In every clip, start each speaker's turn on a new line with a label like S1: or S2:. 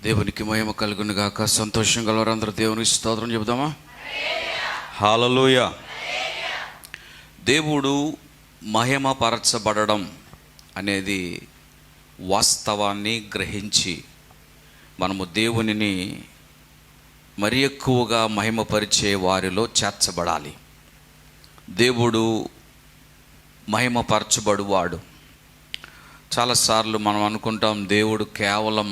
S1: దేవునికి మహిమ కలుగును గాక. సంతోషం గలవారందరూ దేవునికి స్తోత్రం చెబుదామా? హల్లెలూయా. దేవుడు మహిమ పరచబడడం అనేది వాస్తవాన్ని గ్రహించి మనము దేవునిని మరి ఎక్కువగా మహిమపరిచే వారిలో చేర్చబడాలి. దేవుడు మహిమపరచబడువాడు. చాలాసార్లు మనం అనుకుంటాం దేవుడు కేవలం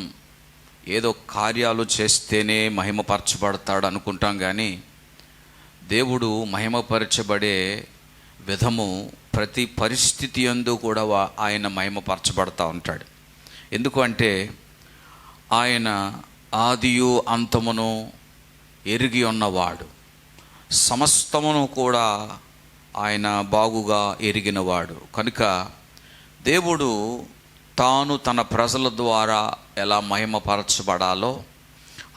S1: ఏదో కార్యాలు చేస్తేనే మహిమపరచబడతాడు అనుకుంటాం, కానీ దేవుడు మహిమపరచబడే విధము ప్రతి పరిస్థితి యందు కూడా ఆయన మహిమపరచబడతా ఉంటాడు. ఎందుకంటే ఆయన ఆదియు అంతమును ఎరిగి ఉన్నవాడు, సమస్తమును కూడా ఆయన బాగుగా ఎరిగినవాడు. కనుక దేవుడు తాను తన ప్రజల ద్వారా ఎలా మహిమపరచబడాలో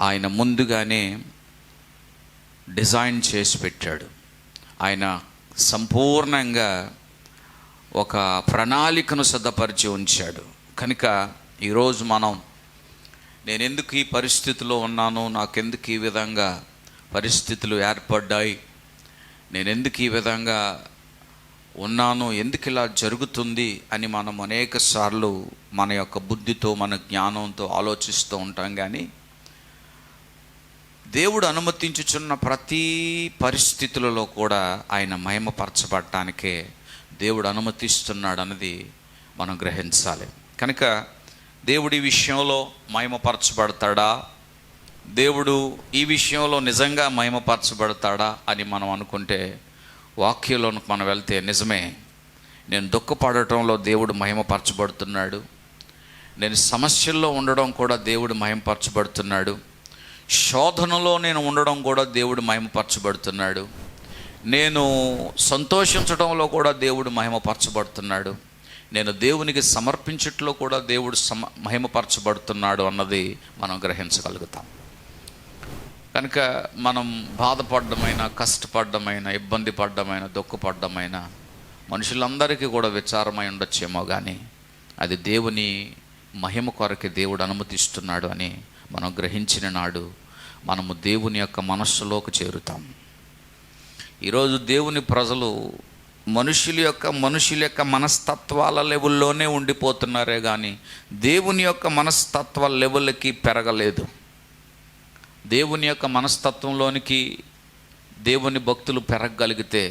S1: ఆయన ముందుగానే డిజైన్ చేసి పెట్టాడు. ఆయన సంపూర్ణంగా ఒక ప్రణాళికను సిద్ధపరిచి ఉంచాడు. కనుక ఈరోజు నేను ఎందుకు ఈ పరిస్థితిలో ఉన్నాను, నాకెందుకు ఈ విధంగా పరిస్థితులు ఏర్పడ్డాయి, నేను ఎందుకు ఈ విధంగా ఉన్నాను, ఎందుకు ఇలా జరుగుతుంది అని మనం అనేక సార్లు మన యొక్క బుద్ధితో మన జ్ఞానంతో ఆలోచిస్తూ ఉంటాం. కానీ దేవుడు అనుమతించుచున్న ప్రతి పరిస్థితులలో కూడా ఆయన మహిమపరచబడటానికే దేవుడు అనుమతిస్తున్నాడు అన్నది మనం గ్రహించాలి. కనుక దేవుడి విషయంలో మహిమపరచబడతాడా, దేవుడు ఈ విషయంలో నిజంగా మహిమపరచబడతాడా అని మనం అనుకుంటే వాక్యంలోనికి మనం వెళ్తే నిజమే. నేను దుఃఖపడటంలో దేవుడు మహిమపరచబడుతున్నాడు, నేను సమస్యల్లో ఉండడం కూడా దేవుడు మహిమపరచబడుతున్నాడు, శోధనలో నేను ఉండడం కూడా దేవుడు మహిమపరచబడుతున్నాడు, నేను సంతోషించడంలో కూడా దేవుడు మహిమపరచబడుతున్నాడు, నేను దేవునికి సమర్పించట్లో కూడా దేవుడు మహిమపరచబడుతున్నాడు అన్నది మనం గ్రహించగలుగుతాం. కనుక మనం బాధపడ్డమైన, కష్టపడ్డమైన, ఇబ్బంది పడ్డమైన, దుఃఖపడ్డమైన మనుషులందరికీ కూడా విచారమై ఉండొచ్చేమో, కానీ అది దేవుని మహిమ కొరకే దేవుడు అనుమతిస్తున్నాడు అని మనం గ్రహించిన నాడు మనము దేవుని యొక్క మనస్సులోకి చేరుతాం. ఈరోజు దేవుని ప్రజలు మనుషుల యొక్క మనస్తత్వాల లెవెల్లోనే ఉండిపోతున్నారే కానీ దేవుని యొక్క మనస్తత్వ లెవెల్కి పెరగలేదు. దేవుని యొక్క మనస్తత్వంలోనికి దేవుని భక్తులు పెరగగలిగితే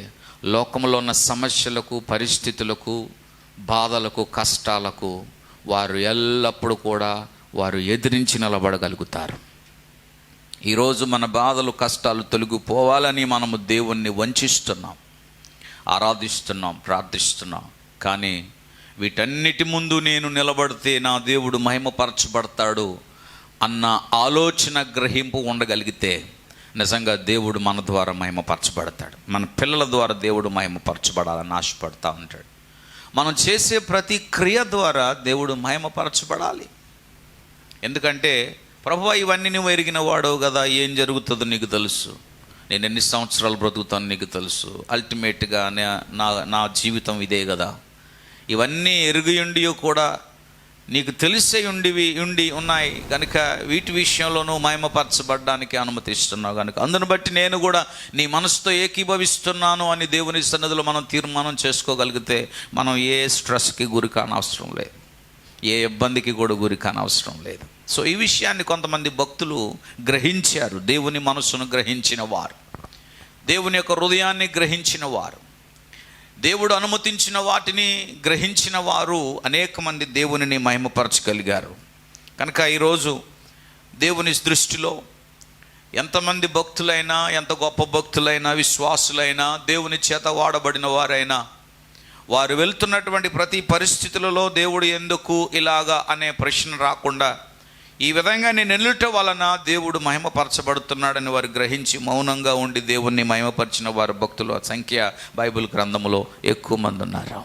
S1: లోకంలో ఉన్న సమస్యలకు, పరిస్థితులకు, బాధలకు, కష్టాలకు వారు ఎల్లప్పుడూ కూడా వారు ఎదిరించి నిలబడగలుగుతారు. ఈరోజు మన బాధలు, కష్టాలు తొలగిపోవాలని మనము దేవుణ్ణి వంచిస్తున్నాం, ఆరాధిస్తున్నాం, ప్రార్థిస్తున్నాం. కానీ వీటన్నిటి ముందు నేను నిలబడితే నా దేవుడు మహిమపరచబడతాడు అన్న ఆలోచన, గ్రహింపు ఉండగలిగితే నిజంగా దేవుడు మన ద్వారా మహిమపరచబడతాడు. మన పిల్లల ద్వారా దేవుడు మహిమపరచబడాలని ఆశపడతా ఉంటాడు. మనం చేసే ప్రతి క్రియ ద్వారా దేవుడు మహిమపరచబడాలి. ఎందుకంటే ప్రభువా ఇవన్నీ నువ్వు ఎరిగిన వాడవు కదా, ఏం జరుగుతుందో నీకు తెలుసు, నేను ఎన్ని సంవత్సరాలు బ్రతుకుతాను నీకు తెలుసు, అల్టిమేట్గా నా జీవితం ఇదే కదా, ఇవన్నీ ఎరిగియుండి కూడా నీకు తెలిసే ఉండి ఉన్నాయి కనుక వీటి విషయంలోనూ మహిమపరచబడ్డానికి అనుమతిస్తున్నావు. కనుక అందును బట్టి నేను కూడా నీ మనసుతో ఏకీభవిస్తున్నాను అని దేవుని సన్నిధిలో మనం తీర్మానం చేసుకోగలిగితే మనం ఏ స్ట్రెస్కి గురి కానవసరం లేదు, ఏ ఇబ్బందికి కూడా గురి కానవసరం లేదు. సో ఈ విషయాన్ని కొంతమంది భక్తులు గ్రహించారు. దేవుని మనసును గ్రహించిన వారు, దేవుని యొక్క హృదయాన్ని గ్రహించిన వారు, దేవుడు అనుమతించిన వాటిని గ్రహించిన వారు అనేక మంది దేవునిని మహిమపరచగలిగారు. కనుక ఈరోజు దేవుని దృష్టిలో ఎంతమంది భక్తులైనా, ఎంత గొప్ప భక్తులైనా, విశ్వాసులైనా, దేవుని చేత వాడబడిన వారైనా వారు వెళ్తున్నటువంటి ప్రతి పరిస్థితులలో దేవుడు ఎందుకు ఇలాగా అనే ప్రశ్న రాకుండా ఈ విధంగా నేను వెళ్ళటం వలన దేవుడు మహిమపరచబడుతున్నాడని వారు గ్రహించి మౌనంగా ఉండి దేవుణ్ణి మహిమపరిచిన వారు భక్తుల సంఖ్య బైబిల్ గ్రంథంలో ఎక్కువ మంది ఉన్నారు.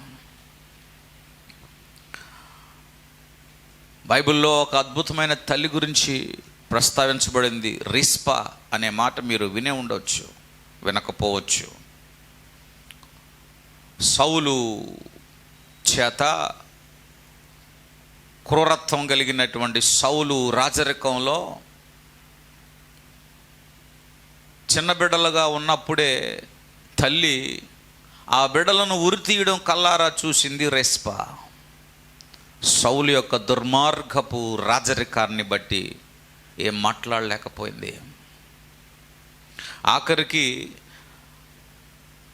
S1: బైబిల్లో ఒక అద్భుతమైన తల్లి గురించి ప్రస్తావించబడింది. రిస్పా అనే మాట మీరు వినే ఉండవచ్చు, వినకపోవచ్చు. సౌలు చేత క్రూరత్వం కలిగినటువంటి సౌలు రాజరికంలో చిన్న బిడ్డలుగా ఉన్నప్పుడే తల్లి ఆ బిడ్డలను ఉరి తీయడం కల్లారా చూసింది రెస్పా. సౌలు యొక్క దుర్మార్గపు రాజరికాన్ని బట్టి ఏం మాట్లాడలేకపోయింది. ఆఖరికి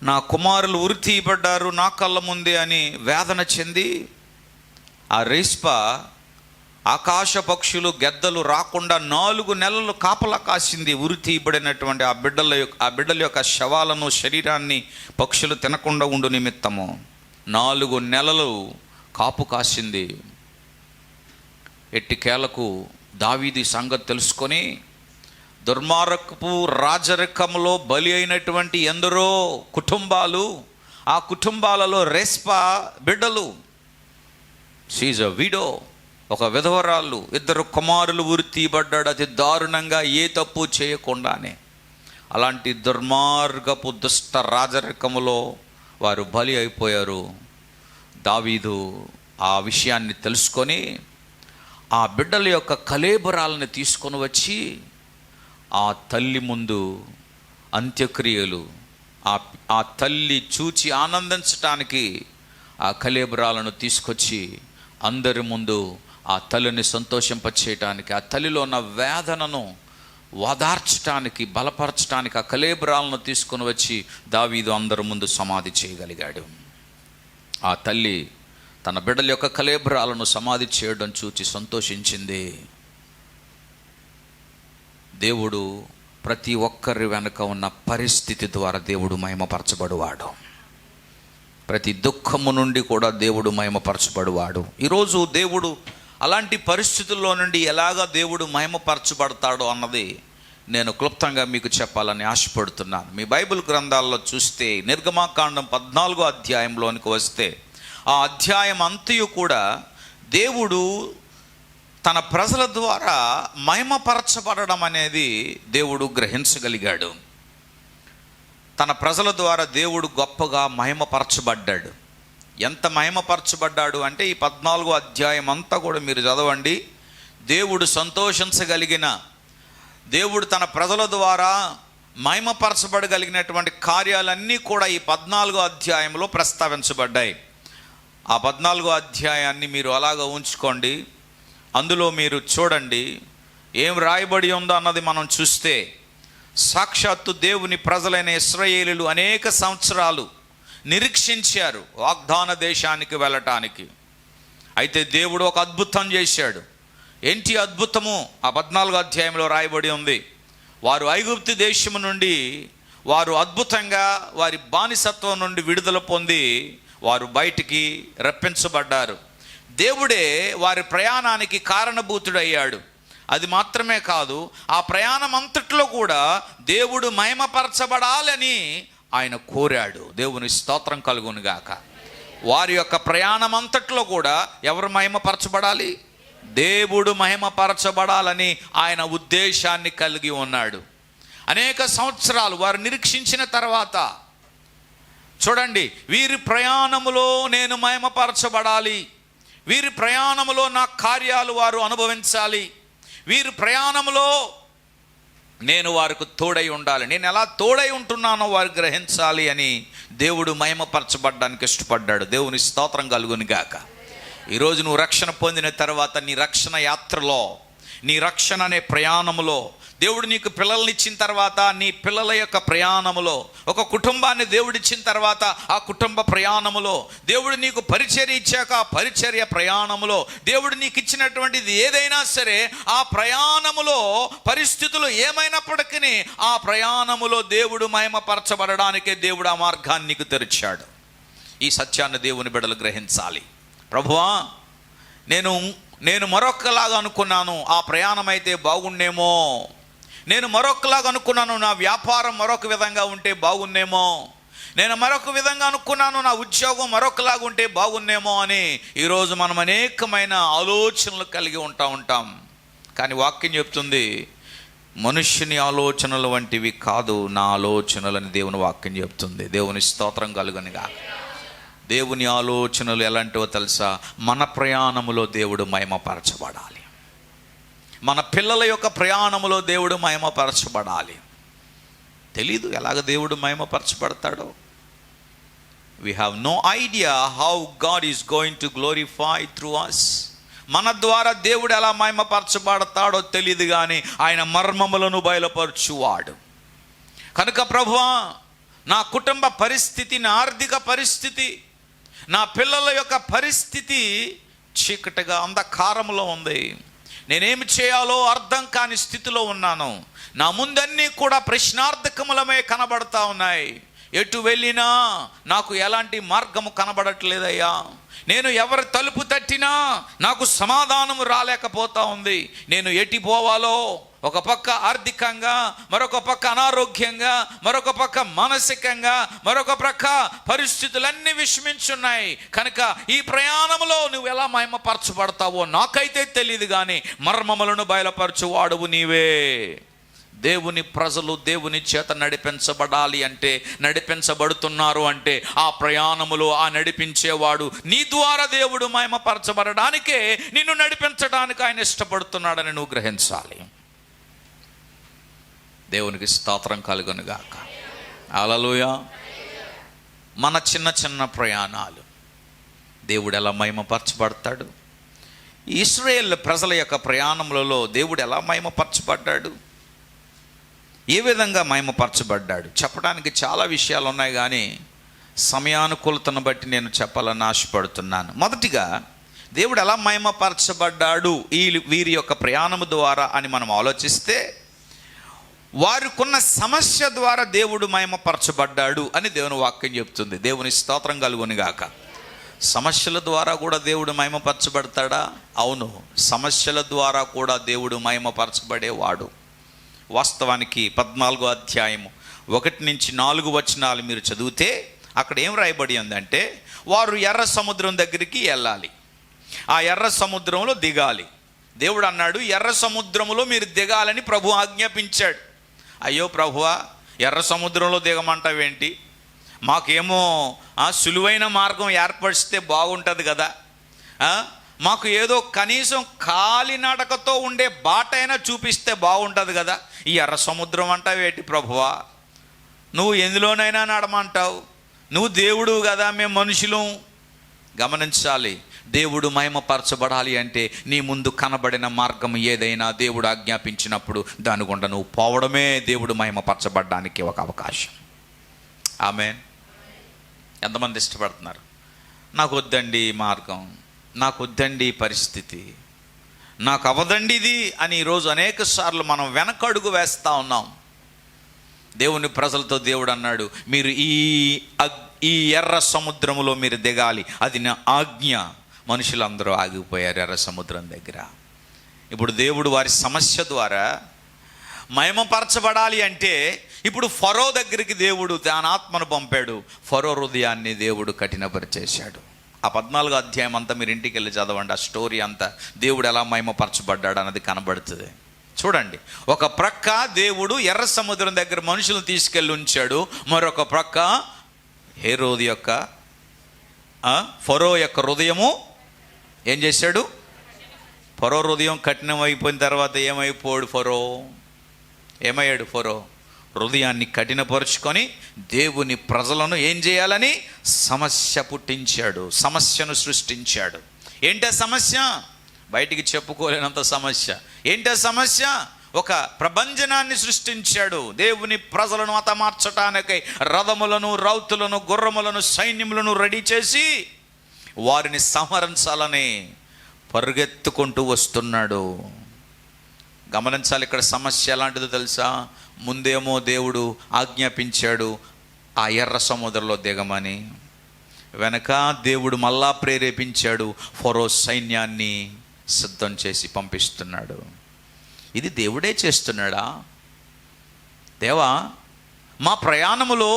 S1: నా కుమారులు ఉరి తీయబడ్డారు నా కళ్ళ ముందే అని వేదన చెంది ఆ రెస్పా ఆకాశ పక్షులు గెద్దలు రాకుండా 4 నెలలు కాపలా కాసింది. ఉరి తీయబడినటువంటి ఆ బిడ్డల యొక్క శవాలను, శరీరాన్ని పక్షులు తినకుండా ఉండు నిమిత్తము 4 నెలలు కాపు కాసింది. ఎట్టికేలకు దావీదు సంగతి తెలుసుకొని దుర్మార్గపు రాజరికంలో బలి అయినటువంటి ఎందరో కుటుంబాలు, ఆ కుటుంబాలలో రెస్పా బిడ్డలు, షీజ్ అ విడో, ఒక విధవరాళ్ళు, 2 కుమారులు ఉరి తీయబడ్డాడు అతి దారుణంగా, ఏ తప్పు చేయకుండానే. అలాంటి దుర్మార్గపు దుష్ట రాజరికములో వారు బలి అయిపోయారు. దావీదు ఆ విషయాన్ని తెలుసుకొని ఆ బిడ్డల యొక్క కళేబరాలను తీసుకొని వచ్చి ఆ తల్లి ముందు అంత్యక్రియలు, ఆ తల్లి చూచి ఆనందించటానికి ఆ కళేబరాలను తీసుకొచ్చి అందరి ముందు ఆ తల్లిని సంతోషింపచేయటానికి, ఆ తల్లిలో ఉన్న వేదనను ఓదార్చడానికి, బలపరచడానికి ఆ కళేబరాలను తీసుకొని వచ్చి దావీదు అందరి ముందు సమాధి చేయగలిగాడు. ఆ తల్లి తన బిడ్డల యొక్క కళేబరాలను సమాధి చేయడం చూచి సంతోషించింది. దేవుడు ప్రతి ఒక్కరి వెనుక ఉన్న పరిస్థితి ద్వారా దేవుడు మహిమపరచబడువాడు. ప్రతి దుఃఖము నుండి కూడా దేవుడు మహిమపరచబడువాడు. ఈరోజు దేవుడు అలాంటి పరిస్థితుల్లో నుండి ఎలాగ దేవుడు మహిమపరచబడతాడో అన్నది నేను క్లుప్తంగా మీకు చెప్పాలని ఆశపడుతున్నాను. మీ బైబిల్ గ్రంథాల్లో చూస్తే నిర్గమాకాండం 14వ అధ్యాయంలోనికి వస్తే ఆ అధ్యాయం అంతయు కూడా దేవుడు తన ప్రజల ద్వారా మహిమపరచబడడం అనేది దేవుడు గ్రహించగలిగాడు. తన ప్రజల ద్వారా దేవుడు గొప్పగా మహిమపరచబడ్డాడు. ఎంత మహిమపరచబడ్డాడు అంటే ఈ 14వ అధ్యాయం అంతా కూడా మీరు చదవండి. దేవుడు సంతోషించగలిగిన, దేవుడు తన ప్రజల ద్వారా మహిమపరచబడగలిగినటువంటి కార్యాలన్నీ కూడా ఈ 14వ అధ్యాయంలో ప్రస్తావించబడ్డాయి. ఆ 14వ అధ్యాయాన్ని మీరు అలాగ ఉంచుకోండి. అందులో మీరు చూడండి ఏం రాయబడి ఉందో అన్నది మనం చూస్తే, సాక్షాత్తు దేవుని ప్రజలైన ఇశ్రాయేలీయులు అనేక సంవత్సరాలు నిరీక్షించారు వాగ్దాన దేశానికి వెళ్ళటానికి. అయితే దేవుడు ఒక అద్భుతం చేశాడు. ఏంటి అద్భుతము? ఆ 14వ అధ్యాయంలో రాయబడి ఉంది. వారు ఐగుప్తు దేశము నుండి వారు అద్భుతంగా వారి బానిసత్వం నుండి విడుదల పొంది వారు బయటికి రప్పించబడ్డారు. దేవుడే వారి ప్రయాణానికి కారణభూతుడయ్యాడు. అది మాత్రమే కాదు, ఆ ప్రయాణం అంతట్లో కూడా దేవుడు మహిమపరచబడాలని ఆయన కోరాడు. దేవుని స్తోత్రం కలుగును గాక. వారి యొక్క ప్రయాణం అంతట్లో కూడా ఎవరు మహిమపరచబడాలి? దేవుడు మహిమపరచబడాలని ఆయన ఉద్దేశాన్ని కలిగి ఉన్నాడు. అనేక సంవత్సరాలు వారు నిరీక్షించిన తర్వాత చూడండి, వీరి ప్రయాణములో నేను మహిమపరచబడాలి, వీరి ప్రయాణములో నా కార్యాలు వారు అనుభవించాలి, వీరి ప్రయాణంలో నేను వారికి తోడై ఉండాలి, నేను ఎలా తోడై ఉంటున్నానో వారు గ్రహించాలి అని దేవుడు మహిమపరచబడ్డానికి ఇష్టపడ్డాడు. దేవుని స్తోత్రం కలుగును గాక. ఈరోజు నువ్వు రక్షణ పొందిన తర్వాత నీ రక్షణ యాత్రలో, నీ రక్షణ అనే ప్రయాణములో, దేవుడు నీకు పిల్లల్ని ఇచ్చిన తర్వాత నీ పిల్లల యొక్క ప్రయాణములో, ఒక కుటుంబాన్ని దేవుడు ఇచ్చిన తర్వాత ఆ కుటుంబ ప్రయాణములో, దేవుడు నీకు పరిచర్య ఇచ్చాక ఆ పరిచర్య ప్రయాణములో, దేవుడు నీకు ఇచ్చినటువంటిది ఏదైనా సరే ఆ ప్రయాణములో పరిస్థితులు ఏమైనప్పటికీ ఆ ప్రయాణములో దేవుడు మహిమపరచబడడానికే దేవుడు ఆ మార్గాన్ని నీకు తెరిచాడు. ఈ సత్యాన్ని దేవుని బిడ్డలు గ్రహించాలి. ప్రభువా, నేను మరొకలాగా అనుకున్నాను, ఆ ప్రయాణం అయితే బాగుండేమో. నేను మరొకలాగా అనుకున్నాను, నా వ్యాపారం మరొక విధంగా ఉంటే బాగుండేమో. నేను మరొక విధంగా అనుకున్నాను, నా ఉద్యోగం మరొకలాగా ఉంటే బాగుండేమో అని ఈరోజు మనం అనేకమైన ఆలోచనలు కలిగి ఉంటాం. కానీ వాక్యం చెప్తుంది, మనుష్యుని ఆలోచనలు వంటివి కాదు నా ఆలోచనలని దేవుని వాక్యం చెప్తుంది. దేవుని స్తోత్రం కలుగునుగా. దేవుని ఆలోచనలు ఎలాంటివో తెలుసా? మన ప్రయాణములో దేవుడు మహిమపరచబడాలి. మన పిల్లల యొక్క ప్రయాణములో దేవుడు మహిమపరచబడాలి. తెలీదు ఎలాగ దేవుడు మహిమపరచబడతాడో. We have no idea how God is going to glorify through us. మన ద్వారా దేవుడు ఎలా మహిమపరచబడతాడో తెలియదు, కానీ ఆయన మర్మములను బయలుపరచువాడు. కనుక ప్రభువా, నా కుటుంబ పరిస్థితి, నా ఆర్థిక పరిస్థితి, నా పిల్లల యొక్క పరిస్థితి చీకటిగా అంధకారంలో ఉంది. నేనేమి చేయాలో అర్థం కాని స్థితిలో ఉన్నాను. నా ముందన్నీ కూడా ప్రశ్నార్థకములమే కనబడతా ఉన్నాయి. ఎటు వెళ్ళినా నాకు ఎలాంటి మార్గము కనబడట్లేదయ్యా. నేను ఎవరి తలుపు తట్టినా నాకు సమాధానం రాలేకపోతా ఉంది. నేను ఎటు పోవాలో, ఒక పక్క ఆర్థికంగా, మరొక పక్క అనారోగ్యంగా, మరొక పక్క మానసికంగా, మరొక పక్క పరిస్థితులన్నీ విషమించున్నాయి. కనుక ఈ ప్రయాణంలో నువ్వు ఎలా మహిమపరచబడతావో నాకైతే తెలియదు, కానీ మర్మములను బయలుపరచువాడువు నీవే. దేవుని ప్రజలు దేవుని చేత నడిపించబడాలి అంటే, నడిపించబడుతున్నారు అంటే, ఆ ప్రయాణములో ఆ నడిపించేవాడు నీ ద్వారా దేవుడు మహిమపరచబడడానికే, నిన్ను నడిపించడానికి ఆయన ఇష్టపడుతున్నాడని నువ్వు గ్రహించాలి. దేవునికి స్తోత్రం కలుగునుగాక. హల్లెలూయా. మన చిన్న చిన్న ప్రయాణాలు దేవుడు ఎలా మహిమపరచబడతాడు? ఇశ్రాయేలు ప్రజల యొక్క ప్రయాణములలో దేవుడు ఎలా మహిమపరచబడ్డాడు? ఏ విధంగా మహిమపరచబడ్డాడు? చెప్పడానికి చాలా విషయాలు ఉన్నాయి, కానీ సమయానుకూలతను బట్టి నేను చెప్పాలని ఆశపడుతున్నాను. మొదటిగా దేవుడు ఎలా మహిమపరచబడ్డాడు వీరి యొక్క ప్రయాణము ద్వారా అని మనం ఆలోచిస్తే, వారికున్న సమస్య ద్వారా దేవుడు మహిమపరచబడ్డాడు అని దేవుని వాక్యం చెప్తుంది. దేవుని స్తోత్రం కలుగునుగాక. సమస్యల ద్వారా కూడా దేవుడు మహిమపరచబడతాడా? అవును, సమస్యల ద్వారా కూడా దేవుడు మహిమపరచబడేవాడు. వాస్తవానికి 14వ అధ్యాయము 1-4 వచనాలు మీరు చదివితే అక్కడ ఏం రాయబడి ఉందంటే, వారు ఎర్ర సముద్రం దగ్గరికి వెళ్ళాలి, ఆ ఎర్ర సముద్రంలో దిగాలి. దేవుడు అన్నాడు, ఎర్ర సముద్రంలో మీరు దిగాలని ప్రభు ఆజ్ఞాపించాడు. అయ్యో ప్రభువా, ఎర్ర సముద్రంలో దిగమంటావేంటి? మాకేమో సులువైన మార్గం ఏర్పరిస్తే బాగుంటుంది కదా, మాకు ఏదో కనీసం కాలినడకతో ఉండే బాట అయినా చూపిస్తే బాగుంటుంది కదా, ఈ ఎర్ర సముద్రం అంటావేంటి ప్రభువా? నువ్వు ఎందులోనైనా నడమంటావు, నువ్వు దేవుడు కదా, మేము మనుషులం. గమనించాలి, దేవుడు మహిమపరచబడాలి అంటే నీ ముందు కనబడిన మార్గం ఏదైనా దేవుడు ఆజ్ఞాపించినప్పుడు దాని గుండా నువ్వు పోవడమే దేవుడు మహిమపరచబడడానికి ఒక అవకాశం. ఆమేన్. ఎంతమంది ఇష్టపడుతున్నారు? నాకు వద్దండి మార్గం, నాకు వద్దండి పరిస్థితి, నాకు అవదండి ఇది అని ఈరోజు అనేక సార్లు మనం వెనకడుగు వేస్తూ ఉన్నాం. దేవుని ప్రజలతో దేవుడు అన్నాడు, మీరు ఈ ఎర్ర సముద్రములో మీరు దిగాలి, అది నా ఆజ్ఞ. మనుషులందరూ ఆగిపోయారు ఎర్ర సముద్రం దగ్గర. ఇప్పుడు దేవుడు వారి సమస్య ద్వారా మహిమపరచబడాలి అంటే, ఇప్పుడు ఫరో దగ్గరికి దేవుడు తన ఆత్మను పంపాడు. ఫరో హృదయాన్ని దేవుడు కఠినపరిచేశాడు. ఆ 14వ అధ్యాయం అంతా మీరు ఇంటికి వెళ్ళి చదవండి. ఆ స్టోరీ అంతా దేవుడు ఎలా మహిమపరచబడ్డాడు అన్నది కనబడుతుంది. చూడండి, ఒక ప్రక్క దేవుడు ఎర్ర సముద్రం దగ్గర మనుషులను తీసుకెళ్ళి ఉంచాడు, మరొక ప్రక్క హేరోదు యొక్క ఫరో యొక్క హృదయము ఏం చేశాడు? ఫరో హృదయం కఠినం అయిపోయిన తర్వాత ఏమయ్యాడు ఫరో? హృదయాన్ని కఠినపరుచుకొని దేవుని ప్రజలను ఏం చేయాలని సమస్య పుట్టించాడు, సమస్యను సృష్టించాడు. ఏంటా సమస్య? బయటికి చెప్పుకోలేనంత సమస్య. ఏంటా సమస్య? ఒక ప్రభంజనాన్ని సృష్టించాడు. దేవుని ప్రజలను హతమార్చటానికై రథములను, రౌతులను, గుర్రములను, సైన్యములను రెడీ చేసి వారిని సంహరించాలని పరుగెత్తుకుంటూ వస్తున్నాడు. గమనించాలి, ఇక్కడ సమస్య ఎలాంటిదో తెలుసా? ముందేమో దేవుడు ఆజ్ఞాపించాడు ఆ ఎర్ర సముద్రంలో దిగమని, వెనక దేవుడు మళ్ళా ప్రేరేపించాడు, ఫరో సైన్యాన్ని సిద్ధం చేసి పంపిస్తున్నాడు. ఇది దేవుడే చేస్తున్నాడా? దేవా, మా ప్రయాణములో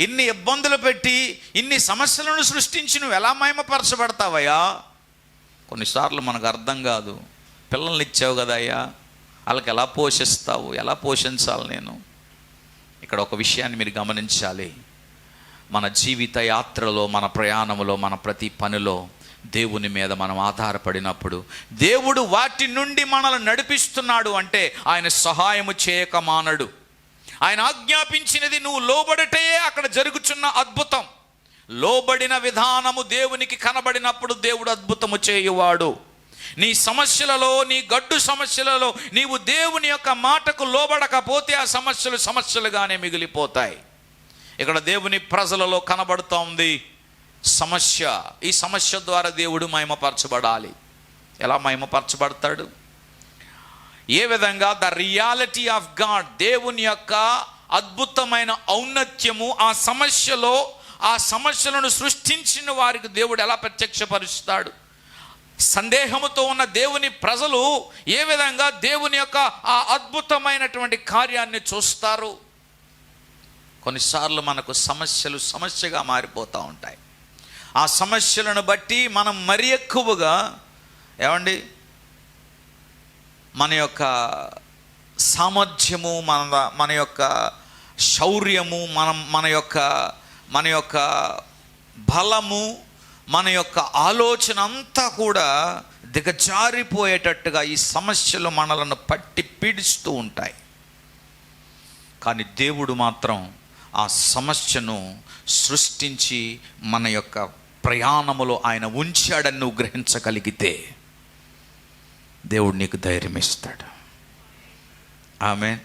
S1: ఇన్ని ఇబ్బందులు పెట్టి ఇన్ని సమస్యలను సృష్టించి నువ్వు ఎలా మహిమపరచబడతావయ్యా? కొన్నిసార్లు మనకు అర్థం కాదు. పిల్లల్ని ఇచ్చావు కదా అయ్యా, వాళ్ళకి ఎలా పోషిస్తావు? ఎలా పోషించాలి నేను? ఇక్కడ ఒక విషయాన్ని మీరు గమనించాలి. మన జీవిత యాత్రలో, మన ప్రయాణంలో, మన ప్రతి పనిలో దేవుని మీద మనం ఆధారపడినప్పుడు దేవుడు వాటి నుండి మనల్ని నడిపిస్తున్నాడు అంటే ఆయన సహాయము చేయక మానడు. ఆయన ఆజ్ఞాపించినది నువ్వు లోబడటే అక్కడ జరుగుతున్న అద్భుతం. లోబడిన విధానము దేవునికి కనబడినప్పుడు దేవుడు అద్భుతము చేయువాడు. నీ సమస్యలలో, నీ గడ్డు సమస్యలలో నీవు దేవుని యొక్క మాటకు లోబడకపోతే ఆ సమస్యలు సమస్యలుగానే మిగిలిపోతాయి. ఇక్కడ దేవుని ప్రజలలో కనబడుతూ ఉంది సమస్య. ఈ సమస్య ద్వారా దేవుడు మహిమపరచబడాలి. ఎలా మహిమపరచబడతాడు? ఏ విధంగా? ద రియాలిటీ ఆఫ్ గాడ్, దేవుని యొక్క అద్భుతమైన ఔన్నత్యము ఆ సమస్యలో, ఆ సమస్యలను సృష్టించిన వారికి దేవుడు ఎలా ప్రత్యక్షపరుస్తాడు? సందేహముతో ఉన్న దేవుని ప్రజలు ఏ విధంగా దేవుని యొక్క ఆ అద్భుతమైనటువంటి కార్యాన్ని చూస్తారు? కొన్నిసార్లు మనకు సమస్యలు సమస్యగా మారిపోతూ ఉంటాయి. ఆ సమస్యలను బట్టి మనం మరి ఎక్కువగా మన యొక్క సామర్థ్యము, మన యొక్క శౌర్యము, మన యొక్క బలము, మన యొక్క ఆలోచన అంతా కూడా దిగజారిపోయేటట్టుగా ఈ సమస్యలు మనలను పట్టి పీడిస్తూ ఉంటాయి. కానీ దేవుడు మాత్రం ఆ సమస్యను సృష్టించి మన యొక్క ప్రయాణములో ఆయన ఉంచాడని నువ్వు గ్రహించగలిగితే దేవుడు నీకు ధైర్యం ఇస్తాడు. ఆమేన్.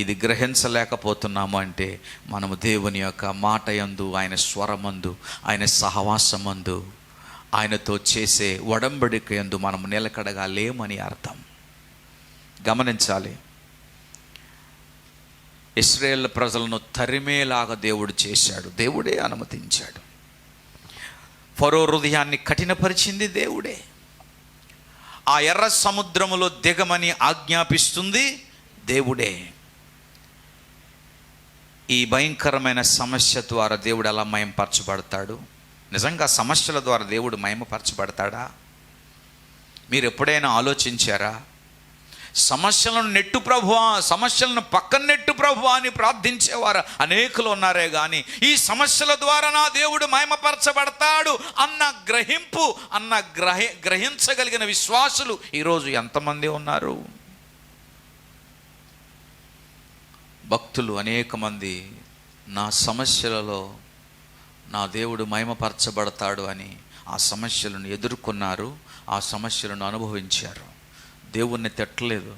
S1: ఇది గ్రహించలేకపోతున్నాము అంటే మనము దేవుని యొక్క మాట యందు, ఆయన స్వరమందు, ఆయన సహవాసమందు, ఆయనతో చేసే ఒడంబడిక యందు మనము నిలకడగా లేమని అర్థం. గమనించాలి. ఇశ్రాయేల్ ప్రజలను తరిమేలాగా దేవుడు చేశాడు, దేవుడే అనుమతించాడు. ఫరో హృదయాన్ని కఠినపరిచింది దేవుడే. ఆ ఎర్ర సముద్రములో దిగమని ఆజ్ఞాపిస్తుంది దేవుడే. ఈ భయంకరమైన సమస్య ద్వారా దేవుడు ఎలా మహిమపరచబడతాడు? నిజంగా సమస్యల ద్వారా దేవుడు మహిమపరచబడతాడా? మీరు ఎప్పుడైనా ఆలోచించారా? సమస్యలను నెట్టు ప్రభువా, సమస్యలను పక్కన నెట్టు ప్రభువా అని ప్రార్థించేవారు అనేకులు ఉన్నారే కానీ ఈ సమస్యల ద్వారా నా దేవుడు మహిమపరచబడతాడు అన్న గ్రహించగలిగిన విశ్వాసులు ఈరోజు ఎంతమంది ఉన్నారు? భక్తులు అనేక మంది నా సమస్యలలో నా దేవుడు మహిమపరచబడతాడు అని ఆ సమస్యలను ఎదుర్కొన్నారు, ఆ సమస్యలను అనుభవించారు. దేవుణ్ణి తిట్టలేదు,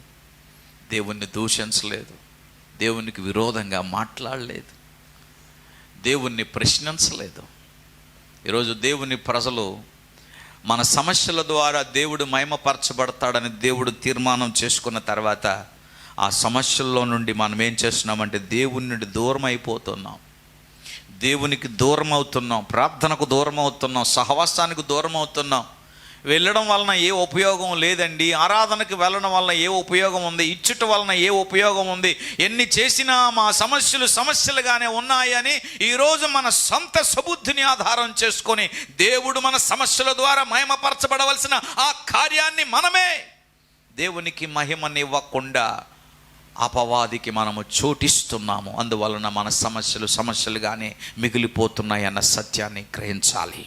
S1: దేవుణ్ణి దూషించలేదు, దేవునికి విరోధంగా మాట్లాడలేదు, దేవుణ్ణి ప్రశ్నించలేదు. ఈరోజు దేవుని ప్రజలు మన సమస్యల ద్వారా దేవుడు మహిమపరచబడతాడని దేవుడు తీర్మానం చేసుకున్న తర్వాత ఆ సమస్యల్లో నుండి మనం ఏం చేస్తున్నామంటే దేవుని నుండి దూరం అయిపోతున్నాం, దేవునికి దూరం అవుతున్నాం, ప్రార్థనకు దూరం అవుతున్నాం, సహవాసానికి దూరం అవుతున్నాం. వెళ్ళడం వలన ఏ ఉపయోగం లేదండి. ఆరాధనకు వెళ్ళడం వలన ఏ ఉపయోగం ఉంది? ఇచ్చుట వలన ఏ ఉపయోగం ఉంది? ఎన్ని చేసినా మా సమస్యలు సమస్యలుగానే ఉన్నాయని ఈరోజు మన సొంత సబుద్ధిని ఆధారం చేసుకొని దేవుడు మన సమస్యల ద్వారా మహిమపరచబడవలసిన ఆ కార్యాన్ని మనమే దేవునికి మహిమనివ్వకుండా అపవాదికి మనము చోటిస్తున్నాము. అందువలన మన సమస్యలు సమస్యలుగానే మిగిలిపోతున్నాయి అన్న సత్యాన్ని గ్రహించాలి.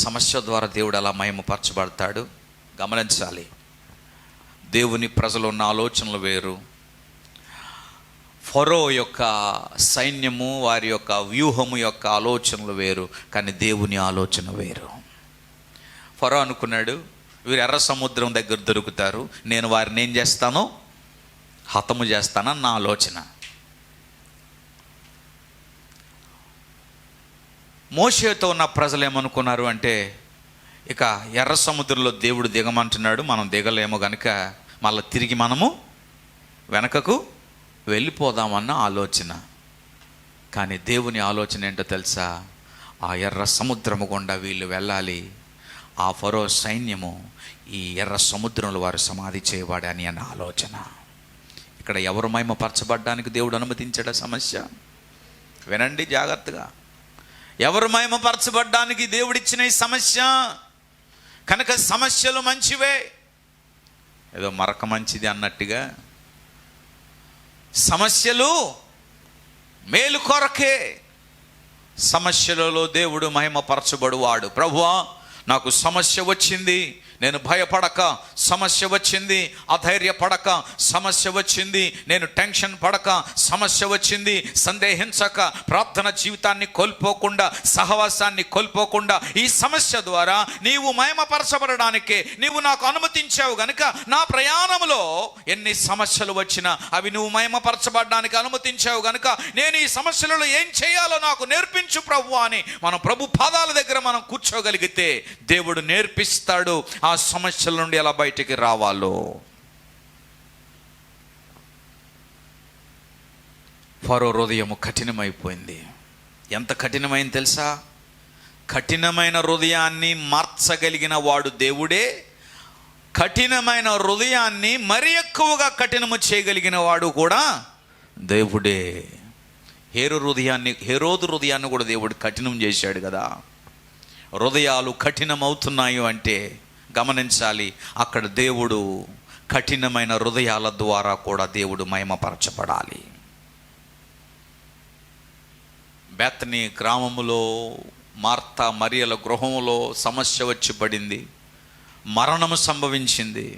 S1: సమస్య ద్వారా దేవుడు అలా మహిమపరచబడతాడు. గమనించాలి. దేవుని ప్రజలు ఉన్న ఆలోచనలు వేరు, ఫరో యొక్క సైన్యము వారి యొక్క వ్యూహము యొక్క ఆలోచనలు వేరు, కానీ దేవుని ఆలోచన వేరు. ఫరో అనుకున్నాడు వీరు ఎర్ర సముద్రం దగ్గర దొరుకుతారు, నేను వారిని ఏం చేస్తాను? హతము చేస్తానని నా ఆలోచన. మోషేతో ఉన్న ప్రజలు ఏమనుకున్నారు అంటే ఇక ఎర్ర సముద్రంలో దేవుడు దిగమంటున్నాడు, మనం దిగలేము కనుక మళ్ళీ తిరిగి మనము వెనకకు వెళ్ళిపోదామన్న ఆలోచన. కానీ దేవుని ఆలోచన ఏంటో తెలుసా? ఆ ఎర్ర సముద్రము గుండా వీళ్ళు వెళ్ళాలి, ఆ ఫరో సైన్యము ఈ ఎర్ర సముద్రంలో వారు సమాధి చేయబడని అన్న ఆలోచన. ఇక్కడ ఎవరు మహిమపరచబడ్డానికి దేవుడు అనుమతించాడా? సమస్య వినండి జాగ్రత్తగా. ఎవరు మహిమపరచబడ్డానికి దేవుడిచ్చిన ఈ సమస్య కనుక సమస్యలు మంచివే, ఏదో మరక మంచిది అన్నట్టుగా సమస్యలు మేలు కొరకే సమస్యలలో దేవుడు మహిమపరచబడువాడు. ప్రభువా, నాకు సమస్య వచ్చింది, నేను భయపడక, సమస్య వచ్చింది అధైర్యపడక, సమస్య వచ్చింది నేను టెన్షన్ పడక, సమస్య వచ్చింది సందేహించక, ప్రార్థన జీవితాన్ని కోల్పోకుండా, సహవాసాన్ని కోల్పోకుండా, ఈ సమస్య ద్వారా నీవు మహిమపరచబడడానికే నీవు నాకు అనుమతించావు గనుక నా ప్రయాణంలో ఎన్ని సమస్యలు వచ్చినా అవి నువ్వు మహిమపరచబడడానికి అనుమతించావు గనుక నేను ఈ సమస్యలలో ఏం చేయాలో నాకు నేర్పించు ప్రభువా అని మనం ప్రభు పాదాల దగ్గర మనం కూర్చోగలిగితే దేవుడు నేర్పిస్తాడు ఆ సమస్యల నుండి ఎలా బయటికి రావాలో. ఫరో హృదయము కఠినమైపోయింది. ఎంత కఠినమైంది తెలుసా? కఠినమైన హృదయాన్ని మార్చగలిగిన వాడు దేవుడే. కఠినమైన హృదయాన్ని మరి ఎక్కువగా కఠినము చేయగలిగిన వాడు కూడా దేవుడే. హేరోదు హృదయాన్ని కూడా దేవుడు కఠినం చేశాడు కదా. హృదయాలు కఠినమవుతున్నాయి అంటే గమనించాలి, అక్కడ దేవుడు కఠినమైన హృదయాల ద్వారా కూడా దేవుడు మహిమపరచబడాలి. బేతనీ గ్రామములో మార్తా మరియల గృహములో సమస్య వచ్చి పడింది, మరణము సంభవించింది.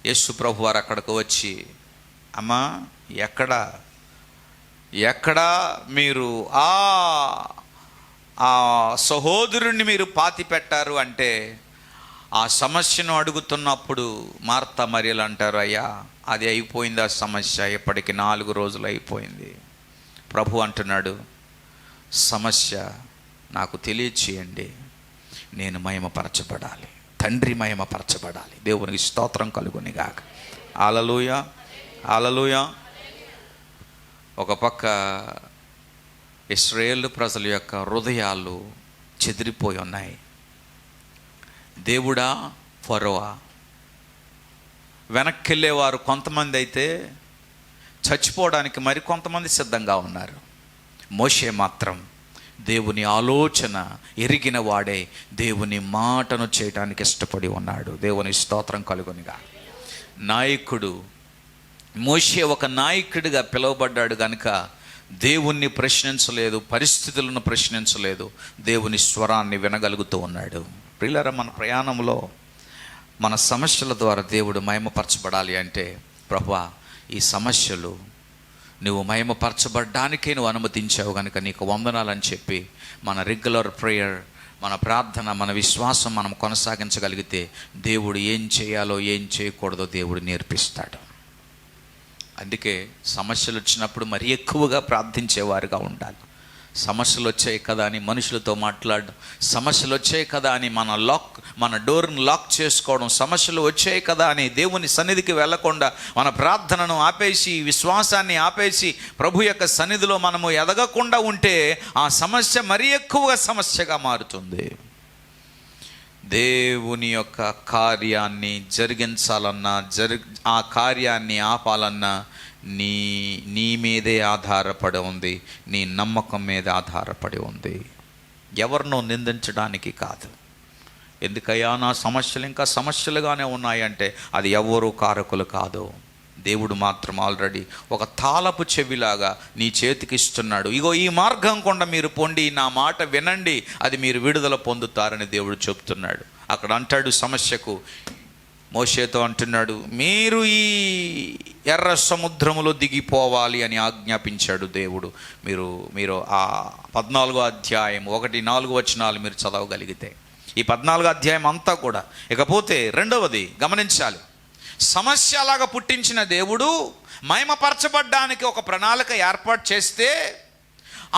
S1: యేసు ప్రభు వారు అక్కడికి వచ్చి, అమ్మా ఎక్కడా మీరు ఆ సహోదరుణ్ణి మీరు పాతి పెట్టారు అంటే, ఆ సమస్యను అడుగుతున్నప్పుడు మార్తా మరియలు అంటారు, అయ్యా అది అయిపోయింది, ఆ సమస్య ఇప్పటికి 4 రోజులు అయిపోయింది. ప్రభు అంటున్నాడు, సమస్య నాకు తెలియచేయండి, నేను మహిమపరచబడాలి, తండ్రి మహిమపరచబడాలి. దేవునికి స్తోత్రం కలుగుని గాక. హల్లెలూయా, హల్లెలూయా. ఒక పక్క ఇశ్రాయేలు ప్రజల యొక్క హృదయాలు చెదిరిపోయి ఉన్నాయి. దేవుడా, ఫరోవా? వెనక్కి వెళ్ళేవారు కొంతమంది అయితే చచ్చిపోవడానికి మరి కొంతమంది సిద్ధంగా ఉన్నారు. మోషే మాత్రం దేవుని ఆలోచన ఎరిగిన వాడే దేవుని మాటను చేయడానికి ఇష్టపడి ఉన్నాడు. దేవుని స్తోత్రం కలుగునిగా. నాయకుడు మోషే ఒక నాయకుడిగా పిలువబడ్డాడు కనుక దేవుణ్ణి ప్రశ్నించలేదు, పరిస్థితులను ప్రశ్నించలేదు, దేవుని స్వరాన్ని వినగలుగుతూ ఉన్నాడు. ప్రియులారా, మన ప్రయాణంలో మన సమస్యల ద్వారా దేవుడు మహిమపరచబడాలి అంటే, ప్రభువా ఈ సమస్యలు నువ్వు మహిమపరచబడ్డానికే నువ్వు అనుమతించావు కనుక నీకు వందనాలని చెప్పి మన రెగ్యులర్ ప్రేయర్, మన ప్రార్థన, మన విశ్వాసం మనం కొనసాగించగలిగితే దేవుడు ఏం చేయాలో ఏం చేయకూడదో దేవుడు నేర్పిస్తాడు. అందుకే సమస్యలు వచ్చినప్పుడు మరి ఎక్కువగా ప్రార్థించేవారుగా ఉండాలి. సమస్యలు వచ్చాయి కదా అని మనుషులతో మాట్లాడడం, సమస్యలు వచ్చాయి కదా అని మన డోర్ని లాక్ చేసుకోవడం, సమస్యలు వచ్చాయి కదా అని దేవుని సన్నిధికి వెళ్లకుండా మన ప్రార్థనను ఆపేసి, విశ్వాసాన్ని ఆపేసి ప్రభు యొక్క సన్నిధిలో మనము ఎదగకుండా ఉంటే ఆ సమస్య మరి ఎక్కువగా సమస్యగా మారుతుంది. దేవుని యొక్క కార్యాన్ని జరిగించాలన్నా, ఆ కార్యాన్ని ఆపాలన్నా నీ మీదే ఆధారపడి ఉంది, నీ నమ్మకం మీద ఆధారపడి ఉంది. ఎవరినో నిందించడానికి కాదు. ఎందుకయ్యా నా సమస్యలు ఇంకా సమస్యలుగానే ఉన్నాయంటే అది ఎవరు కారకులు కాదు. దేవుడు మాత్రం ఆల్రెడీ ఒక తాళపు చెవిలాగా నీ చేతికి ఇస్తున్నాడు. ఇగో ఈ మార్గం గుండా మీరు పొండి, నా మాట వినండి, అది మీరు విడుదల పొందుతారని దేవుడు చెప్తున్నాడు. అక్కడ అంటాడు, సమస్యకు మోషేతో అంటున్నాడు, మీరు ఈ ఎర్ర సముద్రములో దిగిపోవాలి అని ఆజ్ఞాపించాడు దేవుడు. మీరు ఆ 14వ అధ్యాయం 1-4 వచనాలు మీరు చదవగలిగితే ఈ 14వ అధ్యాయం అంతా కూడా. ఇకపోతే రెండవది గమనించాలి, సమస్య అలాగా పుట్టించిన దేవుడు మహిమపరచబడ్డానికి ఒక ప్రణాళిక ఏర్పాటు చేస్తే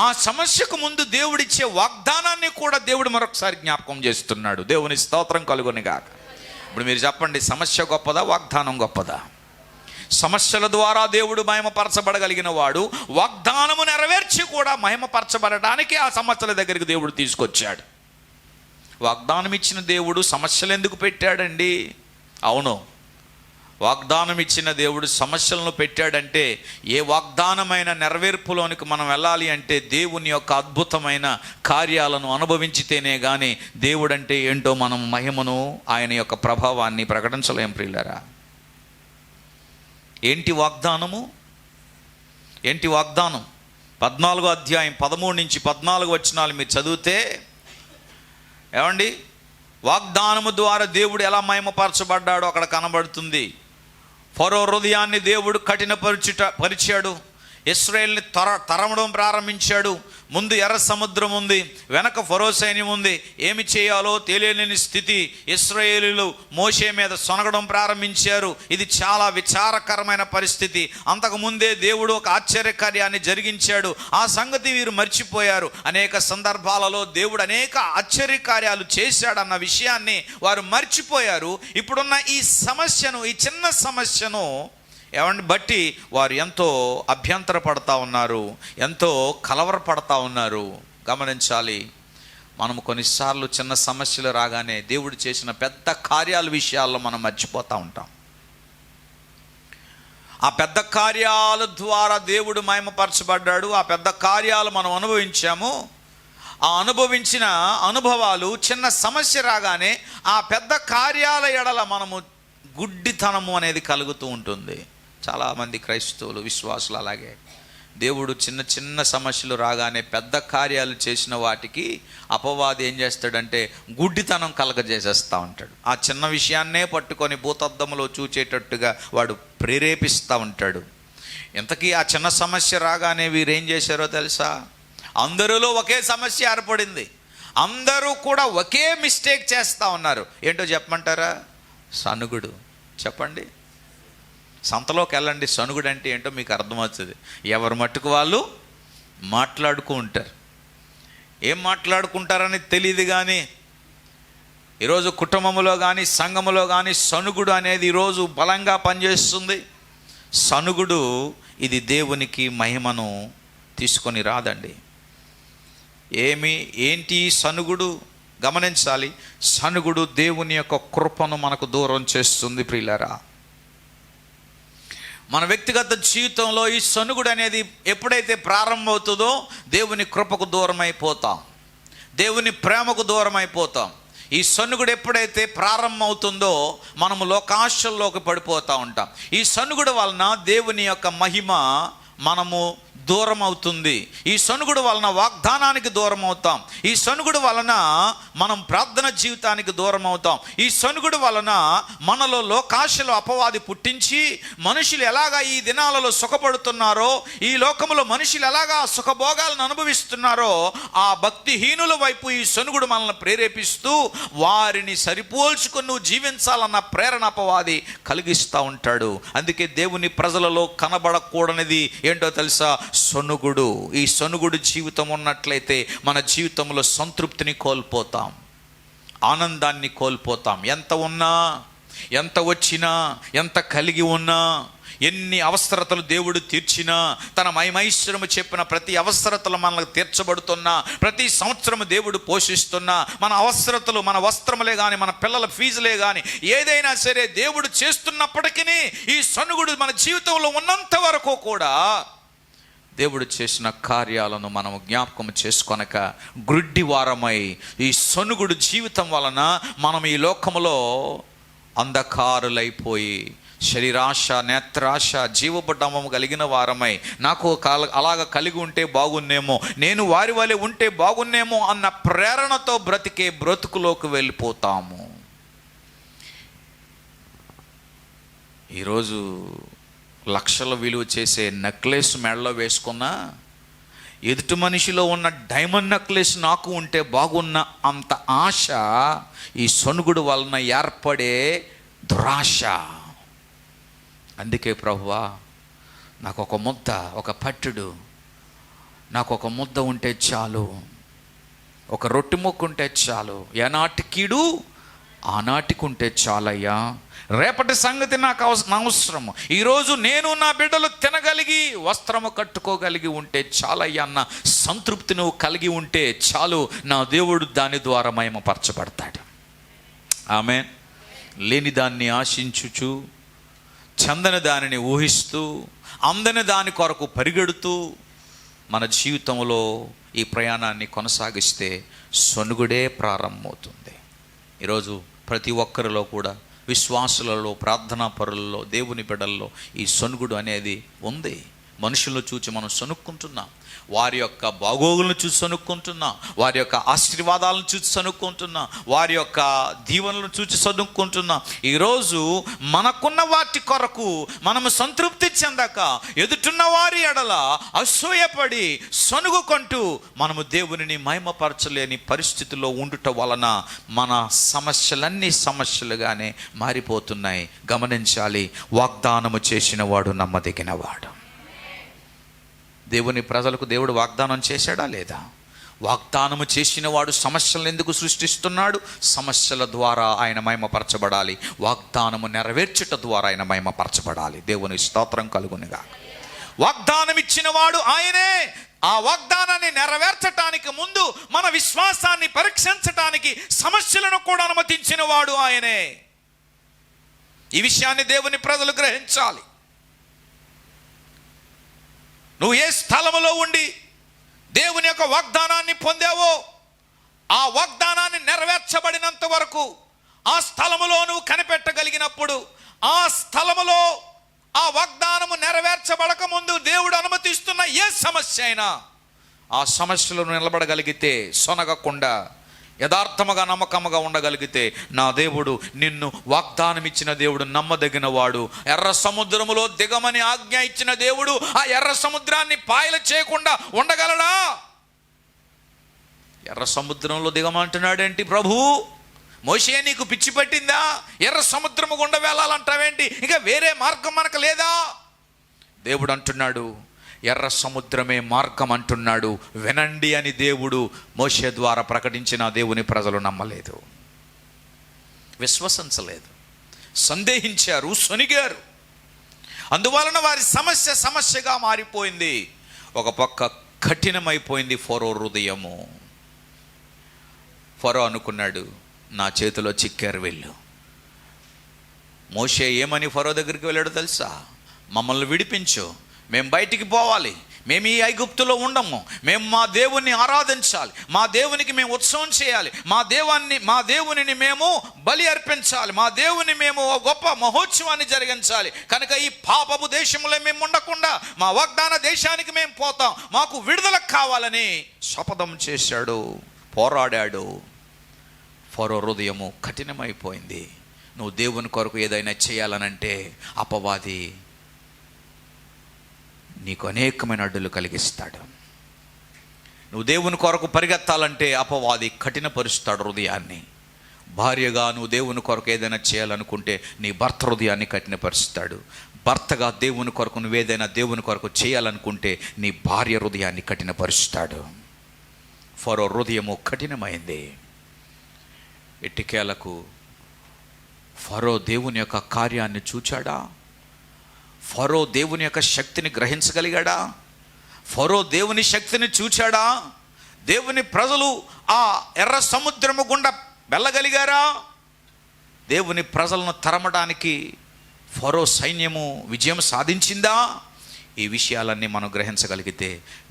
S1: ఆ సమస్యకు ముందు దేవుడిచ్చే వాగ్దానాన్ని కూడా దేవుడు మరొకసారి జ్ఞాపకం చేస్తున్నాడు. దేవుని స్తోత్రం కలుగునిగాక. ఇప్పుడు మీరు చెప్పండి, సమస్య గొప్పదా, వాగ్దానం గొప్పదా? సమస్యల ద్వారా దేవుడు మహిమపరచబడగలిగిన వాడు వాగ్దానము నెరవేర్చి కూడా మహిమపరచబడడానికి ఆ సమస్యల దగ్గరికి దేవుడు తీసుకొచ్చాడు. వాగ్దానం ఇచ్చిన దేవుడు సమస్యలు ఎందుకు పెట్టాడండి? అవును, వాగ్దానం ఇచ్చిన దేవుడు సమస్యలను పెట్టాడంటే ఏ వాగ్దానమైన నెరవేర్పులోనికి మనం వెళ్ళాలి అంటే దేవుని యొక్క అద్భుతమైన కార్యాలను అనుభవించితేనే కానీ దేవుడంటే ఏంటో మనం మహిమను, ఆయన యొక్క ప్రభావాన్ని ప్రకటించలేం. ప్రియులారా, ఏంటి వాగ్దానము? ఏంటి వాగ్దానం? 14వ అధ్యాయం 13 నుంచి 14 వచనాలు మీరు చదివితే ఏమండి, వాగ్దానము ద్వారా దేవుడు ఎలా మహిమపరచబడ్డాడో అక్కడ కనబడుతుంది. ఫరో హృదయాన్ని దేవుడు పరిచాడు. ఇశ్రాయేలుని తరమడం ప్రారంభించాడు. ముందు ఎర్ర సముద్రం ఉంది, వెనక ఫరో సైన్యం ఉంది. ఏమి చేయాలో తెలియలేని స్థితి. ఇశ్రాయేలీయులు మోషే మీద సొనగడం ప్రారంభించారు. ఇది చాలా విచారకరమైన పరిస్థితి. అంతకుముందే దేవుడు ఒక ఆశ్చర్యకార్యాన్ని జరిగించాడు. ఆ సంగతి వీరు మర్చిపోయారు. అనేక సందర్భాలలో దేవుడు అనేక ఆశ్చర్యకార్యాలు చేశాడన్న విషయాన్ని వారు మర్చిపోయారు. ఇప్పుడున్న ఈ సమస్యను, ఈ చిన్న సమస్యను ఏమండి బట్టి వారు ఎంతో అభ్యంతర పడతా ఉన్నారు, ఎంతో కలవరపడతా ఉన్నారు. గమనించాలి, మనము కొన్నిసార్లు చిన్న సమస్యలు రాగానే దేవుడు చేసిన పెద్ద కార్యాల విషయాల్లో మనం మర్చిపోతూ ఉంటాం. ఆ పెద్ద కార్యాల ద్వారా దేవుడు మహిమపరచబడ్డాడు. ఆ పెద్ద కార్యాలు మనం అనుభవించాము. ఆ అనుభవించిన అనుభవాలు చిన్న సమస్య రాగానే ఆ పెద్ద కార్యాల ఎడల మనము గుడ్డితనము అనేది కలుగుతూ ఉంటుంది. చాలామంది క్రైస్తవులు, విశ్వాసులు అలాగే దేవుడు చిన్న చిన్న సమస్యలు రాగానే పెద్ద కార్యాలు చేసిన వాటికి అపవాది ఏం చేస్తాడంటే గుడ్డితనం కలగజేసేస్తూ ఉంటాడు. ఆ చిన్న విషయాన్నే పట్టుకొని భూతద్దములో చూచేటట్టుగా వాడు ప్రేరేపిస్తూ ఉంటాడు. ఇంతకీ ఆ చిన్న సమస్య రాగానే వీరేం చేశారో తెలుసా? అందరిలో ఒకే సమస్య ఏర్పడింది. అందరూ కూడా ఒకే మిస్టేక్ చేస్తూ ఉన్నారు. ఏంటో చెప్పమంటారా? సనుగుడు. చెప్పండి, సంతలోకి వెళ్ళండి, సనుగుడు అంటే ఏంటో మీకు అర్థమవుతుంది. ఎవరు మట్టుకు వాళ్ళు మాట్లాడుతూ ఉంటారు. ఏం మాట్లాడుకుంటారని తెలియదు, కానీ ఈరోజు కుటుంబంలో కానీ సంఘములో కానీ సనుగుడు అనేది ఈరోజు బలంగా పనిచేస్తుంది. సనుగుడు ఇది దేవునికి మహిమను తీసుకొని రాదండి. ఏంటి సనుగుడు? గమనించాలి, సనుగుడు దేవుని యొక్క కృపను మనకు దూరం చేస్తుంది. ప్రియులారా, మన వ్యక్తిగత జీవితంలో ఈ సనుగుడు అనేది ఎప్పుడైతే ప్రారంభమవుతుందో దేవుని కృపకు దూరం అయిపోతాం, దేవుని ప్రేమకు దూరం అయిపోతాం. ఈ సనుగుడు ఎప్పుడైతే ప్రారంభమవుతుందో మనము లోకాశల్లోకి పడిపోతూ ఉంటాం. ఈ సనుగుడు వలన దేవుని యొక్క మహిమ మనము దూరం అవుతుంది. ఈ సనుగుడు వలన వాగ్దానానికి దూరం అవుతాం. ఈ సనుగుడు వలన మనం ప్రార్థన జీవితానికి దూరం అవుతాం. ఈ సనుగుడు వలన మనలో లోకాశలు అపవాది పుట్టించి మనుషులు ఎలాగా ఈ దినాలలో సుఖపడుతున్నారో, ఈ లోకములో మనుషులు ఎలాగా సుఖభోగాలను అనుభవిస్తున్నారో ఆ భక్తిహీనుల వైపు ఈ సనుగుడు మనల్ని ప్రేరేపిస్తూ వారిని సరిపోల్చుకొని నువ్వు జీవించాలన్న ప్రేరణ అపవాది కలిగిస్తూ ఉంటాడు. అందుకే దేవుని ప్రజలలో కనబడకూడనిది ఏంటో తెలుసా? సనుగుడు. ఈ సనుగుడు జీవితం ఉన్నట్లయితే మన జీవితంలో సంతృప్తిని కోల్పోతాం, ఆనందాన్ని కోల్పోతాం. ఎంత ఉన్నా, ఎంత వచ్చినా, ఎంత కలిగి ఉన్నా, ఎన్ని అవసరతలు దేవుడు తీర్చినా, తన మహిమైశ్వరము చెప్పిన ప్రతి అవసరతలు మనకు తీర్చబడుతున్నా, ప్రతి సంవత్సరము దేవుడు పోషిస్తున్నా, మన అవసరతలు, మన వస్త్రములే కానీ, మన పిల్లల ఫీజులే కానీ, ఏదైనా సరే దేవుడు చేస్తున్నప్పటికీ ఈ సనుగుడు మన జీవితంలో ఉన్నంత వరకు కూడా దేవుడు చేసిన కార్యాలను మనం జ్ఞాపకం చేసుకొనక గ్రుడ్డి వారమై ఈ సనుగుడు జీవితం వలన మనం ఈ లోకములో అంధకారులైపోయి శరీరాశ, నేత్రాశ, జీవపడమము కలిగిన వారమై నాకు అలాగ కలిగి ఉంటే బాగున్నేమో, నేను వారి వలె ఉంటే బాగున్నేమో అన్న ప్రేరణతో బ్రతికే బ్రతుకులోకి వెళ్ళిపోతాము. ఈరోజు లక్షల విలువ చేసే నెక్లెస్ మెడలో వేసుకున్నా ఎదుటి మనిషిలో ఉన్న డైమండ్ నెక్లెస్ నాకు ఉంటే బాగున్న అంత ఆశ ఈ సనుగుడు వలన ఏర్పడే దురాశ. అందుకే ప్రభువా, నాకు ఒక ముద్ద, ఒక పట్టుడు, నాకు ఒక ముద్ద ఉంటే చాలు, ఒక రొట్టె ముక్క ఉంటే చాలు, ఏనాటికీడు ఆనాటికి ఉంటే చాలయ్యా, రేపటి సంగతి నాకు అవసరము, ఈరోజు నేను నా బిడ్డలు తినగలిగి వస్త్రము కట్టుకోగలిగి ఉంటే చాలయ్యా అన్న సంతృప్తి నువ్వు కలిగి ఉంటే చాలు, నా దేవుడు దాని ద్వారా మహిమపరచబడతాడు. ఆమేన్. లేని దాన్ని ఆశించుచు, చందని దానిని ఊహిస్తూ, అందని దాని కొరకు పరిగెడుతూ మన జీవితంలో ఈ ప్రయాణాన్ని కొనసాగిస్తే సనుగుడే ప్రారంభమవుతుంది. ఈరోజు ప్రతి ఒక్కరిలో కూడా, విశ్వాసులలో, ప్రార్థనా పరులలో, దేవుని బిడ్డల్లో ఈ సనుగుడు అనేది ఉంది. మనుషులను చూచి మనం సనుక్కుంటున్నాం, వారి యొక్క బాగోగులను చూసి సనుక్కుంటున్నాం, వారి యొక్క ఆశీర్వాదాలను చూసి సనుక్కుంటున్నాం, వారి యొక్క దీవెనలను చూసి సనుక్కుంటున్నాం. ఈరోజు మనకున్న వాటి కొరకు మనము సంతృప్తి చెందక ఎదుటిన్న వారి ఎడల అసూయపడి సనుగుకుంటూ మనము దేవునిని మహిమపరచలేని పరిస్థితుల్లో ఉండుట వలన మన సమస్యలన్నీ సమస్యలుగానే మారిపోతున్నాయి. గమనించాలి, వాగ్దానము చేసిన వాడు నమ్మదగినవాడు. దేవుని ప్రజలకు దేవుడు వాగ్దానం చేశాడా లేదా? వాగ్దానము చేసిన వాడు సమస్యలను ఎందుకు సృష్టిస్తున్నాడు? సమస్యల ద్వారా ఆయన మహిమపరచబడాలి, వాగ్దానము నెరవేర్చుట ద్వారా ఆయన మహిమపరచబడాలి. దేవుని స్తోత్రం కలుగునుగా. వాగ్దానం ఇచ్చిన వాడు ఆయనే. ఆ వాగ్దానాన్ని నెరవేర్చటానికి ముందు మన విశ్వాసాన్ని పరీక్షించటానికి సమస్యలను కూడా అనుమతించిన వాడు ఆయనే. ఈ విషయాన్ని దేవుని ప్రజలు గ్రహించాలి. నువ్వు ఏ స్థలములో ఉండి దేవుని యొక్క వాగ్దానాన్ని పొందావో, ఆ వాగ్దానాన్ని నెరవేర్చబడినంత వరకు ఆ స్థలములో నువ్వు కనిపెట్టగలిగినప్పుడు, ఆ స్థలములో ఆ వాగ్దానము నెరవేర్చబడక ముందు దేవుడు అనుమతిస్తున్న ఏ సమస్య అయినా ఆ సమస్యలో నిలబడగలిగితే, సొనగకుండా యథార్థముగా నమ్మకముగా ఉండగలిగితే, నా దేవుడు నిన్ను వాగ్దానం ఇచ్చిన దేవుడు నమ్మదగిన వాడు. ఎర్ర సముద్రములో దిగమని ఆజ్ఞ ఇచ్చిన దేవుడు ఆ ఎర్ర సముద్రాన్ని పాయలు చేయకుండా ఉండగలడా? ఎర్ర సముద్రంలో దిగమంటున్నాడేంటి ప్రభు? మోషే నీకు పిచ్చి పట్టిందా? ఎర్ర సముద్రము గుండా వెళ్ళాలంటావేంటి? ఇంకా వేరే మార్గం మనకు లేదా? దేవుడు అంటున్నాడు, ఎర్ర సముద్రమే మార్గం అంటున్నాడు. వినండి అని దేవుడు మోషే ద్వారా ప్రకటించిన దేవుని ప్రజలు నమ్మలేదు, విశ్వసించలేదు, సందేహించారు, సొనిగారు. అందువలన వారి సమస్యగా మారిపోయింది. ఒక పక్క కఠినమైపోయింది ఫరో హృదయము. ఫరో అనుకున్నాడు, నా చేతిలో చిక్కారు వీళ్ళు. మోషే ఏమని ఫరో దగ్గరికి వెళ్ళాడో తెలుసా? మమ్మల్ని విడిపించు, మేము బయటికి పోవాలి, మేము ఈ ఐగుప్తులో ఉండము, మేము మా దేవుణ్ణి ఆరాధించాలి, మా దేవునికి మేము ఉత్సవం చేయాలి, మా దేవునిని మేము బలి అర్పించాలి, మా దేవుని మేము గొప్ప మహోత్సవాన్ని జరిగించాలి. కనుక ఈ పాపపు దేశంలో మేము ఉండకుండా మా వాగ్దాన దేశానికి మేము పోతాం, మాకు విడుదల కావాలని శపథం చేశాడు, పోరాడాడు. ఫరో హృదయము కఠినమైపోయింది. నువ్వు దేవుని కొరకు ఏదైనా చేయాలనంటే అపవాది నీకు అనేకమైన అడ్డులు కలిగిస్తాడు. నువ్వు దేవుని కొరకు పరిగెత్తాలంటే అపవాది కఠినపరుస్తాడు హృదయాన్ని. భార్యగా నువ్వు దేవుని కొరకు ఏదైనా చేయాలనుకుంటే నీ భర్త హృదయాన్ని కఠినపరుస్తాడు. భర్తగా దేవుని కొరకు నువ్వేదైనా దేవుని కొరకు చేయాలనుకుంటే నీ భార్య హృదయాన్ని కఠినపరుస్తాడు. ఫరో హృదయము కఠినమైంది. ఎట్టికేలకు ఫరో దేవుని యొక్క కార్యాన్ని చూచాడా? ఫరో దేవుని యొక్క శక్తిని గ్రహించగలిగాడా? ఫరో దేవుని శక్తిని చూచాడా? దేవుని ప్రజలు ఆ ఎర్ర సముద్రము గుండా వెళ్ళగలిగారా? దేవుని ప్రజలను తరమడానికి ఫరో సైన్యము విజయం సాధించిందా? ఈ విషయాలన్నీ మనం గ్రహించగలిగితే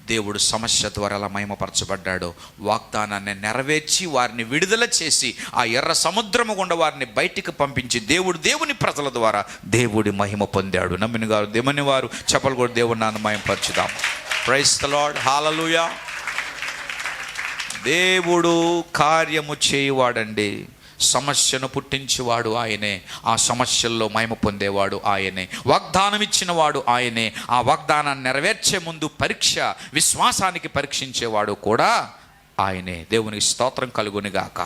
S1: దేవుడు సమస్య ద్వారా ఎలా మహిమపరచబడ్డాడో, వాగ్దానాన్ని నెరవేర్చి వారిని విడుదల చేసి ఆ ఎర్ర సముద్రము గుండా వారిని బయటికి పంపించి దేవుని ప్రజల ద్వారా దేవుడి మహిమ పొందాడు. నమ్మిన వారు చెప్పలు కూడా దేవుని నాన్న మహిమపరచుదాం. ప్రైజ్ ది లార్డ్, హల్లెలూయా. దేవుడు కార్యము చేయువాడండి. సమస్యను పుట్టించేవాడు ఆయనే, ఆ సమస్యల్లో మహిమ పొందేవాడు ఆయనే, వాగ్దానం ఇచ్చిన వాడు ఆయనే. ఆ వాగ్దానాన్ని నెరవేర్చే ముందు విశ్వాసానికి పరీక్షించేవాడు కూడా ఆయనే. దేవునికి స్తోత్రం కలుగునిగాక.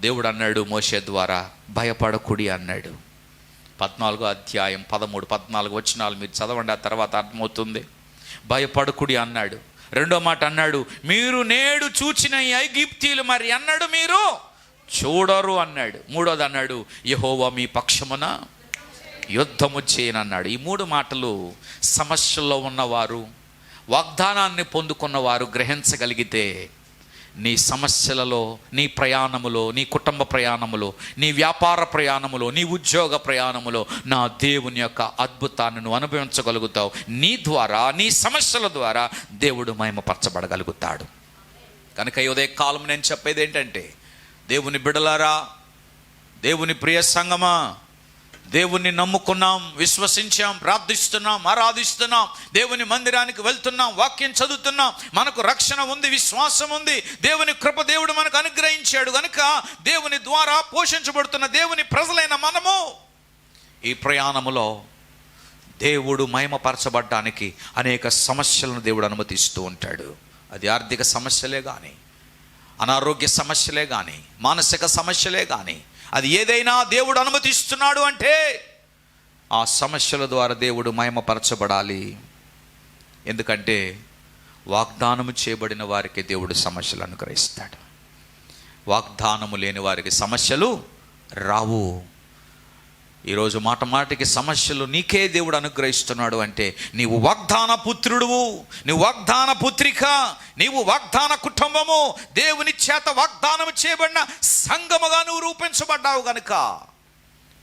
S1: దేవుడు అన్నాడు మోషే ద్వారా, భయపడకుడి అన్నాడు. 14వ అధ్యాయం 13-14 వచనాలు మీరు చదవండి, ఆ తర్వాత అర్థమవుతుంది. భయపడకుడి అన్నాడు. రెండో మాట అన్నాడు, మీరు నేడు చూచిన ఈ ఐగుప్తీయులు మరి అన్నాడు మీరు చూడరు అన్నాడు. మూడోది అన్నాడు, యెహోవా మీ పక్షమున యుద్ధము చేయనన్నాడు. ఈ 3 మాటలు సమస్యల్లో ఉన్నవారు, వాగ్దానాన్ని పొందుకున్నవారు గ్రహించగలిగితే నీ సమస్యలలో, నీ ప్రయాణములో, నీ కుటుంబ ప్రయాణములో, నీ వ్యాపార ప్రయాణములో, నీ ఉద్యోగ ప్రయాణములో నా దేవుని యొక్క అద్భుతాన్ని నువ్వు అనుభవించగలుగుతావు. నీ ద్వారా, నీ సమస్యల ద్వారా దేవుడు మహిమపరచబడగలుగుతాడు. కనుక ఈ ఉదయ కాలం నేను చెప్పేది ఏంటంటే, దేవుని బిడ్డలారా, దేవుని ప్రియ సంగమా, దేవుణ్ణి నమ్ముకున్నాం, విశ్వసించాం, ప్రార్థిస్తున్నాం, ఆరాధిస్తున్నాం, దేవుని మందిరానికి వెళ్తున్నాం, వాక్యం చదువుతున్నాం, మనకు రక్షణ ఉంది, విశ్వాసం ఉంది, దేవుని కృప దేవుడు మనకు అనుగ్రహించాడు కనుక దేవుని ద్వారా పోషించబడుతున్న దేవుని ప్రజలైన మనము ఈ ప్రయాణములో దేవుడు మహిమపరచబడ్డానికి అనేక సమస్యలను దేవుడు అనుమతిస్తూ ఉంటాడు. అది ఆర్థిక సమస్యలే కానీ, అనారోగ్య సమస్యలే కానీ, మానసిక సమస్యలే కానీ, అది ఏదైనా దేవుడు అనుమతిస్తున్నాడు అంటే ఆ సమస్యల ద్వారా దేవుడు మహిమపరచబడాలి. ఎందుకంటే వాగ్దానము చేయబడిన వారికి దేవుడు సమస్యలు అనుగ్రహిస్తాడు. వాగ్దానము లేని వారికి సమస్యలు రావు. ఈరోజు మాట మాటికి సమస్యలు నీకే దేవుడు అనుగ్రహిస్తున్నాడు అంటే నీవు వాగ్దాన పుత్రుడువు, నీవు వాగ్దాన పుత్రిక, నీవు వాగ్దాన కుటుంబము, దేవుని చేత వాగ్దానం చేయబడిన సంఘముగా నువ్వు రూపించబడ్డావు కనుక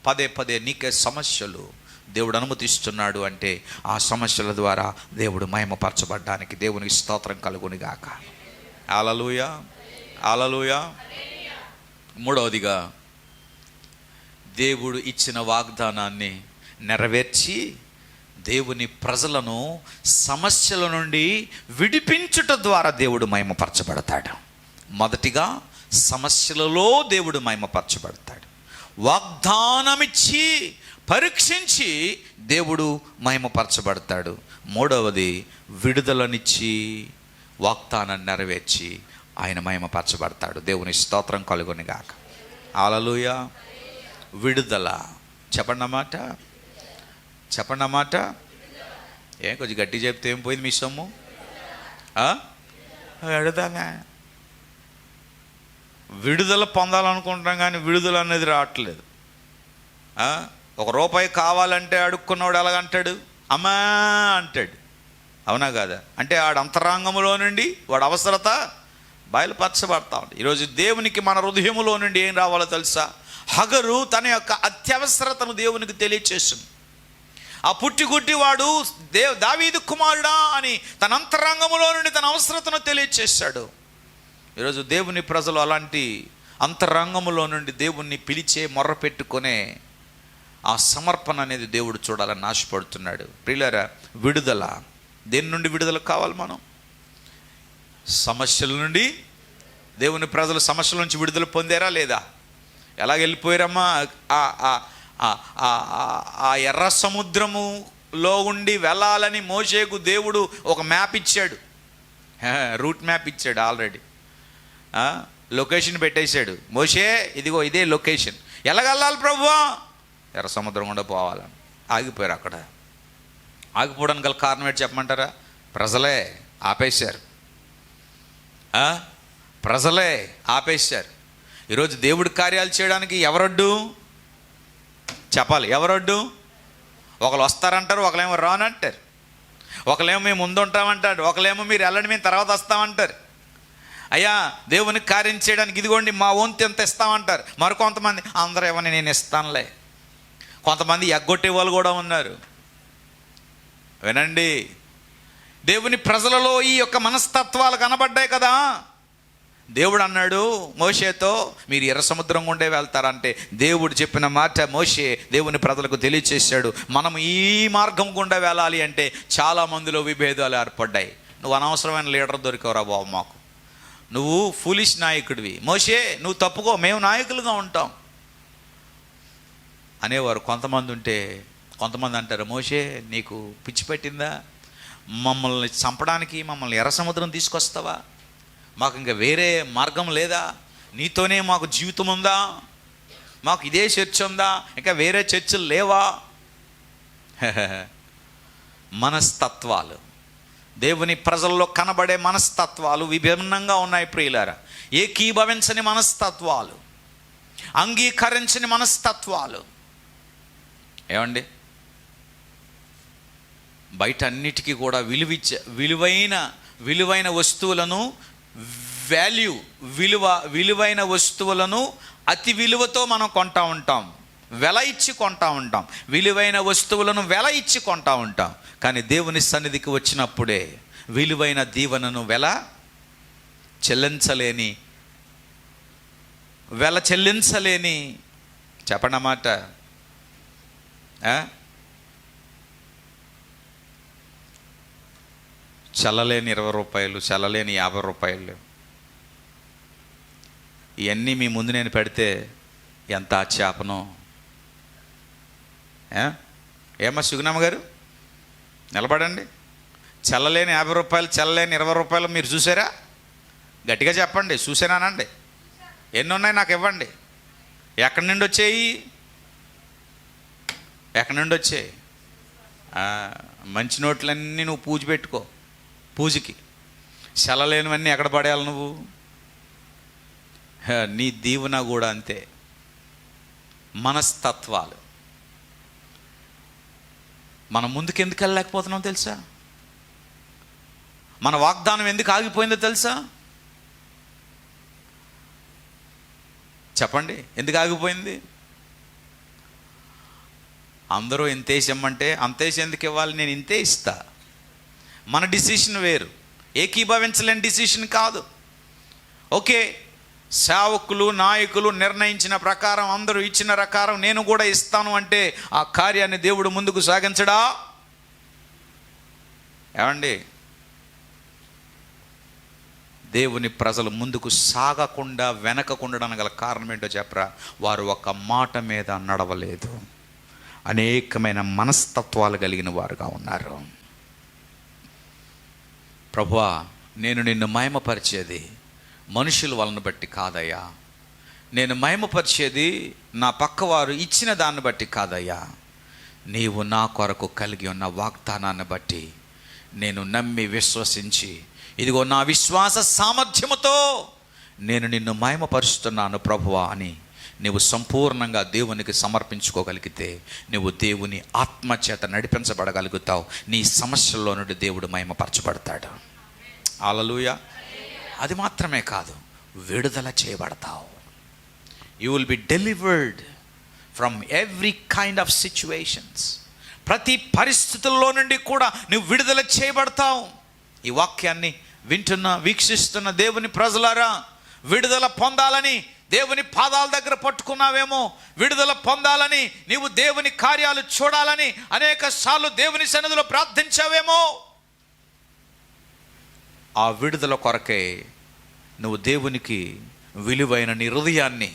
S1: పదే పదే నీకే సమస్యలు దేవుడు అనుమతిస్తున్నాడు అంటే ఆ సమస్యల ద్వారా దేవుడు మహిమపరచబడ్డానికి దేవునికి స్తోత్రం కలుగునిగాక. హల్లెలూయా, హల్లెలూయా. మూడవదిగా, దేవుడు ఇచ్చిన వాగ్దానాన్ని నెరవేర్చి దేవుని ప్రజలను సమస్యల నుండి విడిపించుట ద్వారా దేవుడు మహిమపరచబడతాడు. మొదటిగా సమస్యలలో దేవుడు మహిమపరచబడతాడు. వాగ్దానమిచ్చి పరీక్షించి దేవుడు మహిమపరచబడతాడు. మూడవది, విడుదలనిచ్చి వాగ్దానాన్ని నెరవేర్చి ఆయన మహిమపరచబడతాడు. దేవుని స్తోత్రం కలుగునిగాక. హల్లెలూయా. విడుదల చెప్పండి అన్నమాట, చెప్పండి అన్నమాట. ఏం కొంచెం గట్టి చెప్తే ఏం పోయింది మీ సొమ్ము? విడుదల, విడుదల పొందాలనుకుంటాం కానీ విడుదల అనేది రావట్లేదు. ఒక రూపాయి కావాలంటే అడుక్కున్నవాడు ఎలాగంటాడు? అమ్మా అంటాడు. అవునా కాదా? అంటే ఆడ అంతరంగంలో నుండి వాడు అవసరత బయలుపరచబడతా ఉంటుంది. ఈరోజు దేవునికి మన హృదయములో నుండి ఏం రావాలో తెలుసా? హగరు తన యొక్క అత్యవసరతను దేవునికి తెలియచేసింది. ఆ పుట్టిగుడ్డి వాడు దావీదు కుమారుడా అని తన అంతరంగంలో నుండి తన అవసరతను తెలియచేశాడు. ఈరోజు దేవుని ప్రజలు అలాంటి అంతరంగంలో నుండి దేవుణ్ణి పిలిచే మొర్ర పెట్టుకునే ఆ సమర్పణ అనేది దేవుడు చూడాలని ఆశపడుతున్నాడు. ప్రియులారా, విడుదల. దేని నుండి విడుదల కావాలి మనం? సమస్యల నుండి. దేవుని ప్రజలు సమస్యల నుంచి విడుదల పొందారా లేదా? ఎలాగ వెళ్ళిపోయారమ్మా? ఆ ఎర్ర సముద్రములో ఉండి వెళ్ళాలని మోషేకు దేవుడు ఒక మ్యాప్ ఇచ్చాడు, రూట్ మ్యాప్ ఇచ్చాడు. ఆల్రెడీ లొకేషన్ పెట్టేశాడు. మోషే ఇదిగో ఇదే లొకేషన్, ఎలాగెళ్ళాలి ప్రభువా? ఎర్ర సముద్రం కూడా పోవాలని ఆగిపోయారు. అక్కడ ఆగిపోవడానికి గల కారణం ఏంటి చెప్పమంటారా? ప్రజలే ఆపేశారు. ప్రజలే ఆపేశారు. ఈరోజు దేవుడి కార్యాలు చేయడానికి ఎవరొడ్డు చెప్పాలి? ఎవరొడ్డు? ఒకళ్ళు వస్తారంటారు, ఒకళ్ళేమో రానంటారు, ఒకళ్ళేమో మేము ముందు ఉంటామంటారు, ఒకళ్ళేమో మీరు వెళ్ళండి మేము తర్వాత వస్తామంటారు. అయ్యా దేవుని కార్యం చేయడానికి ఇదిగోండి మా వంతు ఎంత ఇస్తామంటారు. మరికొంతమంది అందరూ ఏమని నేను ఇస్తానులే. కొంతమంది ఎగ్గొట్టే వాళ్ళు కూడా ఉన్నారు. వినండి, దేవుని ప్రజలలో ఈ యొక్క మనస్తత్వాలు కనబడ్డాయి కదా. దేవుడు అన్నాడు మోషేతో, మీరు ఎర్ర సముద్రం గుండే వెళ్తారంటే దేవుడు చెప్పిన మాట మోషే దేవుని ప్రజలకు తెలియచేశాడు. మనం ఈ మార్గం గుండా వెళ్ళాలి అంటే చాలా మందిలో విభేదాలు ఏర్పడ్డాయి. నువ్వు అనవసరమైన లీడర్ దొరికవరా బాబు మాకు, నువ్వు ఫూలిష్ నాయకుడివి, మోషే నువ్వు తప్పుకో, మేము నాయకులుగా ఉంటాం అనేవారు కొంతమంది ఉంటే, కొంతమంది అంటారు మోషే నీకు పిచ్చి పెట్టిందా? మమ్మల్ని చంపడానికి మమ్మల్ని ఎర్ర సముద్రం తీసుకొస్తావా? మాకు ఇంకా వేరే మార్గం లేదా? నీతోనే మాకు జీవితం ఉందా? మాకు ఇదే చర్చ్ ఉందా? ఇంకా వేరే చర్చలు లేవా? మనస్తత్వాలు, దేవుని ప్రజల్లో కనబడే మనస్తత్వాలు విభిన్నంగా ఉన్నాయి ప్రియులారా. ఏకీభవించని మనస్తత్వాలు, అంగీకరించని మనస్తత్వాలు. ఏమండి, బయట అన్నిటికీ కూడా విలువైన వస్తువులను విలువైన వస్తువులను అతి విలువతో మనం కొంటా ఉంటాం, వెల ఇచ్చి కొంటా ఉంటాం. విలువైన వస్తువులను వెల ఇచ్చి కొంటా ఉంటాం. కానీ దేవుని సన్నిధికి వచ్చినప్పుడే విలువైన దీవెనను వెల చెల్లించలేని చెప్పనమాట చల్లలేని 20 రూపాయలు, చల్లలేని 50 రూపాయలు, ఇవన్నీ మీ ముందు నేను పెడితే ఎంత చేపనో. ఏమ్మా సుగుణమ్మ గారు, నిలబడండి. చల్లలేని 50 రూపాయలు, చల్లలేని 20 రూపాయలు మీరు చూసారా? గట్టిగా చెప్పండి, చూసానానండి. ఎన్ని ఉన్నాయి నాకు ఇవ్వండి. ఎక్కడి నుండి వచ్చాయి? ఎక్కడి నుండి వచ్చాయి? మంచి నోట్లన్నీ నువ్వు పూజ పెట్టుకో, పూజకి. చల్లలేనివన్నీ ఎక్కడ పడేయాలి నువ్వు? నీ దీవెన కూడా అంతే. మనస్తత్వాలు మనం ముందుకు ఎందుకు వెళ్ళలేకపోతున్నాం తెలుసా? మన వాగ్దానం ఎందుకు ఆగిపోయిందో తెలుసా? చెప్పండి, ఎందుకు ఆగిపోయింది? అందరూ ఇంతేసి ఇమ్మంటే అంతేసి ఎందుకు ఇవ్వాలి? నేను ఇంతే ఇస్తా. మన డిసిషన్ వేరు, ఏకీభవించలేని డిసిషన్ కాదు. ఓకే, సేవకులు నాయకులు నిర్ణయించిన ప్రకారం, అందరూ ఇచ్చిన ప్రకారం నేను కూడా ఇస్తాను అంటే ఆ కార్యాన్ని దేవుడు ముందుకు సాగించడా? ఏమండి, దేవుని ప్రజలు ముందుకు సాగకుండా వెనకకుండడానికి గల కారణం ఏంటో చెప్పరా? వారు ఒక మాట మీద నడవలేదు. అనేకమైన మనస్తత్వాలు కలిగిన వారుగా ఉన్నారు. ప్రభువా, నేను నిన్ను మహిమపరిచేది మనుషుల వలన బట్టి కాదయ్యా. నేను మహిమపరిచేది నా పక్కవారు ఇచ్చిన దాన్ని బట్టి కాదయ్యా. నీవు నా కొరకు కలిగి ఉన్న వాగ్దానాన్ని బట్టి నేను నమ్మి విశ్వసించి, ఇదిగో నా విశ్వాస సామర్థ్యముతో నేను నిన్ను మహిమపరుస్తున్నాను ప్రభువా అని నీవు సంపూర్ణంగా దేవునికి సమర్పించుకోగలిగితే నువ్వు దేవుని ఆత్మచేత నడిపించబడగలుగుతావు. నీ సమస్యల్లో నుండి దేవుడు మహిమపరచబడతాడు. హల్లెలూయా. అది మాత్రమే కాదు, విడుదల చేయబడతావు. You will be delivered from every kind of situations. ప్రతి పరిస్థితుల్లో నుండి కూడా నువ్వు విడుదల చేయబడతావు. ఈ వాక్యాన్ని వింటున్న వీక్షిస్తున్న దేవుని ప్రజలారా, విడుదల పొందాలని దేవుని పాదాల దగ్గర పట్టుకున్నావేమో, విడుదల పొందాలని నీవు దేవుని కార్యాలు చూడాలని అనేక సార్లు దేవుని సన్నిధిలో ప్రార్థించావేమో, ఆ విడుదల కొరకే నువ్వు దేవునికి విలువైన నీ హృదయాన్ని,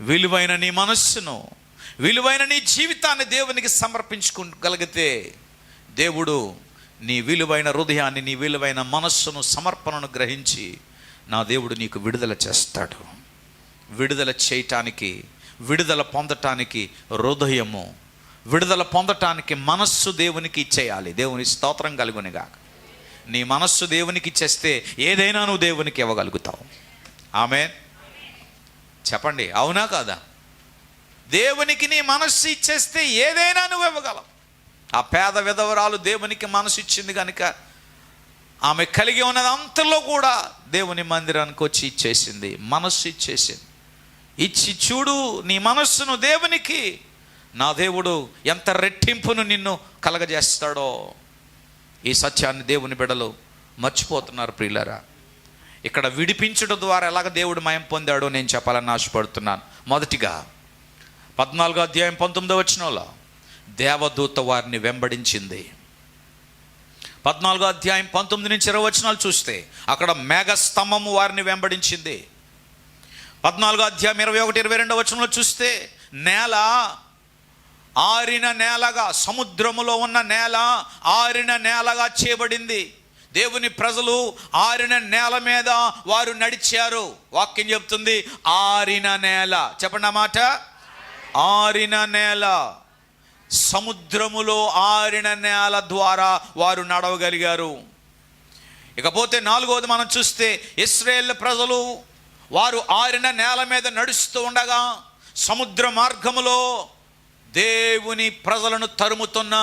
S1: విలువైన నీ మనస్సును, విలువైన నీ జీవితాన్ని దేవునికి సమర్పించుకోగలిగితే దేవుడు నీ విలువైన హృదయాన్ని, నీ విలువైన మనస్సును, సమర్పణను గ్రహించి నా దేవుడు నీకు విడుదల చేస్తాడు. విడుదల చేయటానికి, విడుదల పొందటానికి హృదయము, విడుదల పొందటానికి మనస్సు దేవునికి ఇచ్చేయాలి. దేవుని స్తోత్రం కలుగునిగాక. నీ మనస్సు దేవునికి ఇచ్చేస్తే ఏదైనా నువ్వు దేవునికి ఇవ్వగలుగుతావు. ఆమేన్. చెప్పండి, అవునా కాదా? దేవునికి నీ మనస్సు ఇచ్చేస్తే ఏదైనా నువ్వు ఇవ్వగలవు. ఆ పేద విధవరాలు దేవునికి మనసు ఇచ్చింది కనుక ఆమె కలిగి ఉన్నది అంతలో కూడా దేవుని మందిరానికి వచ్చి ఇచ్చేసింది, మనస్సు ఇచ్చేసింది. ఇచ్చి చూడు నీ మనస్సును దేవునికి, నా దేవుడు ఎంత రెట్టింపును నిన్ను కలగజేస్తాడో. ఈ సత్యాన్ని దేవుని బిడ్డలు మర్చిపోతున్నారు ప్రియులారా. ఇక్కడ విడిపించడం ద్వారా ఎలాగ దేవుడు మహిమ పొందాడో నేను చెప్పాలని ఆశపడుతున్నాను. మొదటిగా 14వ అధ్యాయం 19వ వచనంలో దేవదూత వారిని వెంబడించింది. 14వ అధ్యాయం 19 నుంచి 20 వచనాలు చూస్తే అక్కడ మేఘస్తంభము వారిని వెంబడించింది. 14వ అధ్యాయం 21, 22 వచనంలో చూస్తే నేల ఆరిన నేలగా, సముద్రములో ఉన్న నేల ఆరిన నేలగా చేయబడింది. దేవుని ప్రజలు ఆరిన నేల మీద వారు నడిచారు. వాక్యం చెప్తుంది ఆరిన నేల. చెప్పండి ఆ మాట, ఆరిన నేల. సముద్రములో ఆరిన నేల ద్వారా వారు నడవగలిగారు. ఇకపోతే 4వది మనం చూస్తే ఇశ్రాయేలు ప్రజలు వారు ఆరిన నేల మీద నడుస్తూ ఉండగా సముద్ర మార్గములో దేవుని ప్రజలను తరుముతున్న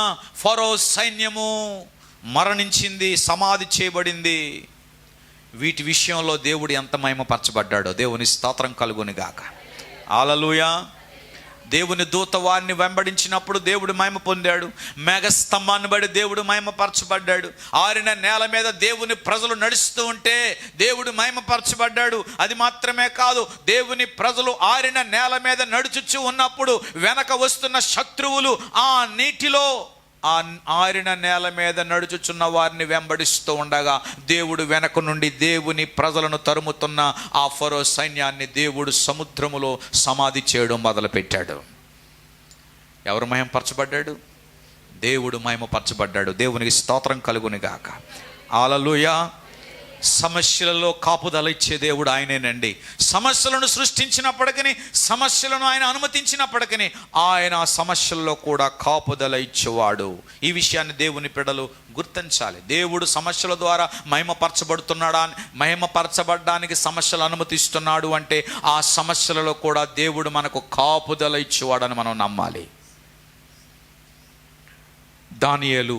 S1: ఫరో సైన్యము మరణించింది, సమాధి చేయబడింది. వీటి విషయంలో దేవుడు ఎంత మహిమపరచబడ్డాడో దేవుని స్తోత్రం కలుగునిగాక. హల్లెలూయా. దేవుని దూత వారిని వెంబడించినప్పుడు దేవుడు మహిమ పొందాడు. మేఘస్తంభాన్ని బట్టి దేవుడు మహిమపరచబడ్డాడు. ఆరిన నేల మీద దేవుని ప్రజలు నడుస్తూ ఉంటే దేవుడు మహిమపరచబడ్డాడు. అది మాత్రమే కాదు, దేవుని ప్రజలు ఆరిన నేల మీద నడుచుచూ ఉన్నప్పుడు వెనక వస్తున్న శత్రువులు ఆ నీటిలో ఆ ఆరిన నేల మీద నడుచుచున్న వారిని వెంబడిస్తూ ఉండగా దేవుడు వెనక నుండి దేవుని ప్రజలను తరుముతున్న ఆ ఫరో సైన్యాన్ని దేవుడు సముద్రములో సమాధి చేయడం మొదలుపెట్టాడు. ఎవరు మహిమపరచబడ్డాడు? దేవుడు మహిమపరచబడ్డాడు. దేవునికి స్తోత్రం కలుగును గాక. హల్లెలూయా. సమస్యలలో కాపుదల ఇచ్చే దేవుడు ఆయనేనండి. సమస్యలను సృష్టించినప్పటికీ, సమస్యలను ఆయన అనుమతించినప్పటికీ ఆయన సమస్యల్లో కూడా కాపుదల ఇచ్చేవాడు. ఈ విషయాన్ని దేవుని బిడ్డలు గుర్తించాలి. దేవుడు సమస్యల ద్వారా మహిమపరచబడ్డానికి సమస్యలు అనుమతిస్తున్నాడు అంటే ఆ సమస్యలలో కూడా దేవుడు మనకు కాపుదల ఇచ్చేవాడని మనం నమ్మాలి. దానియేలు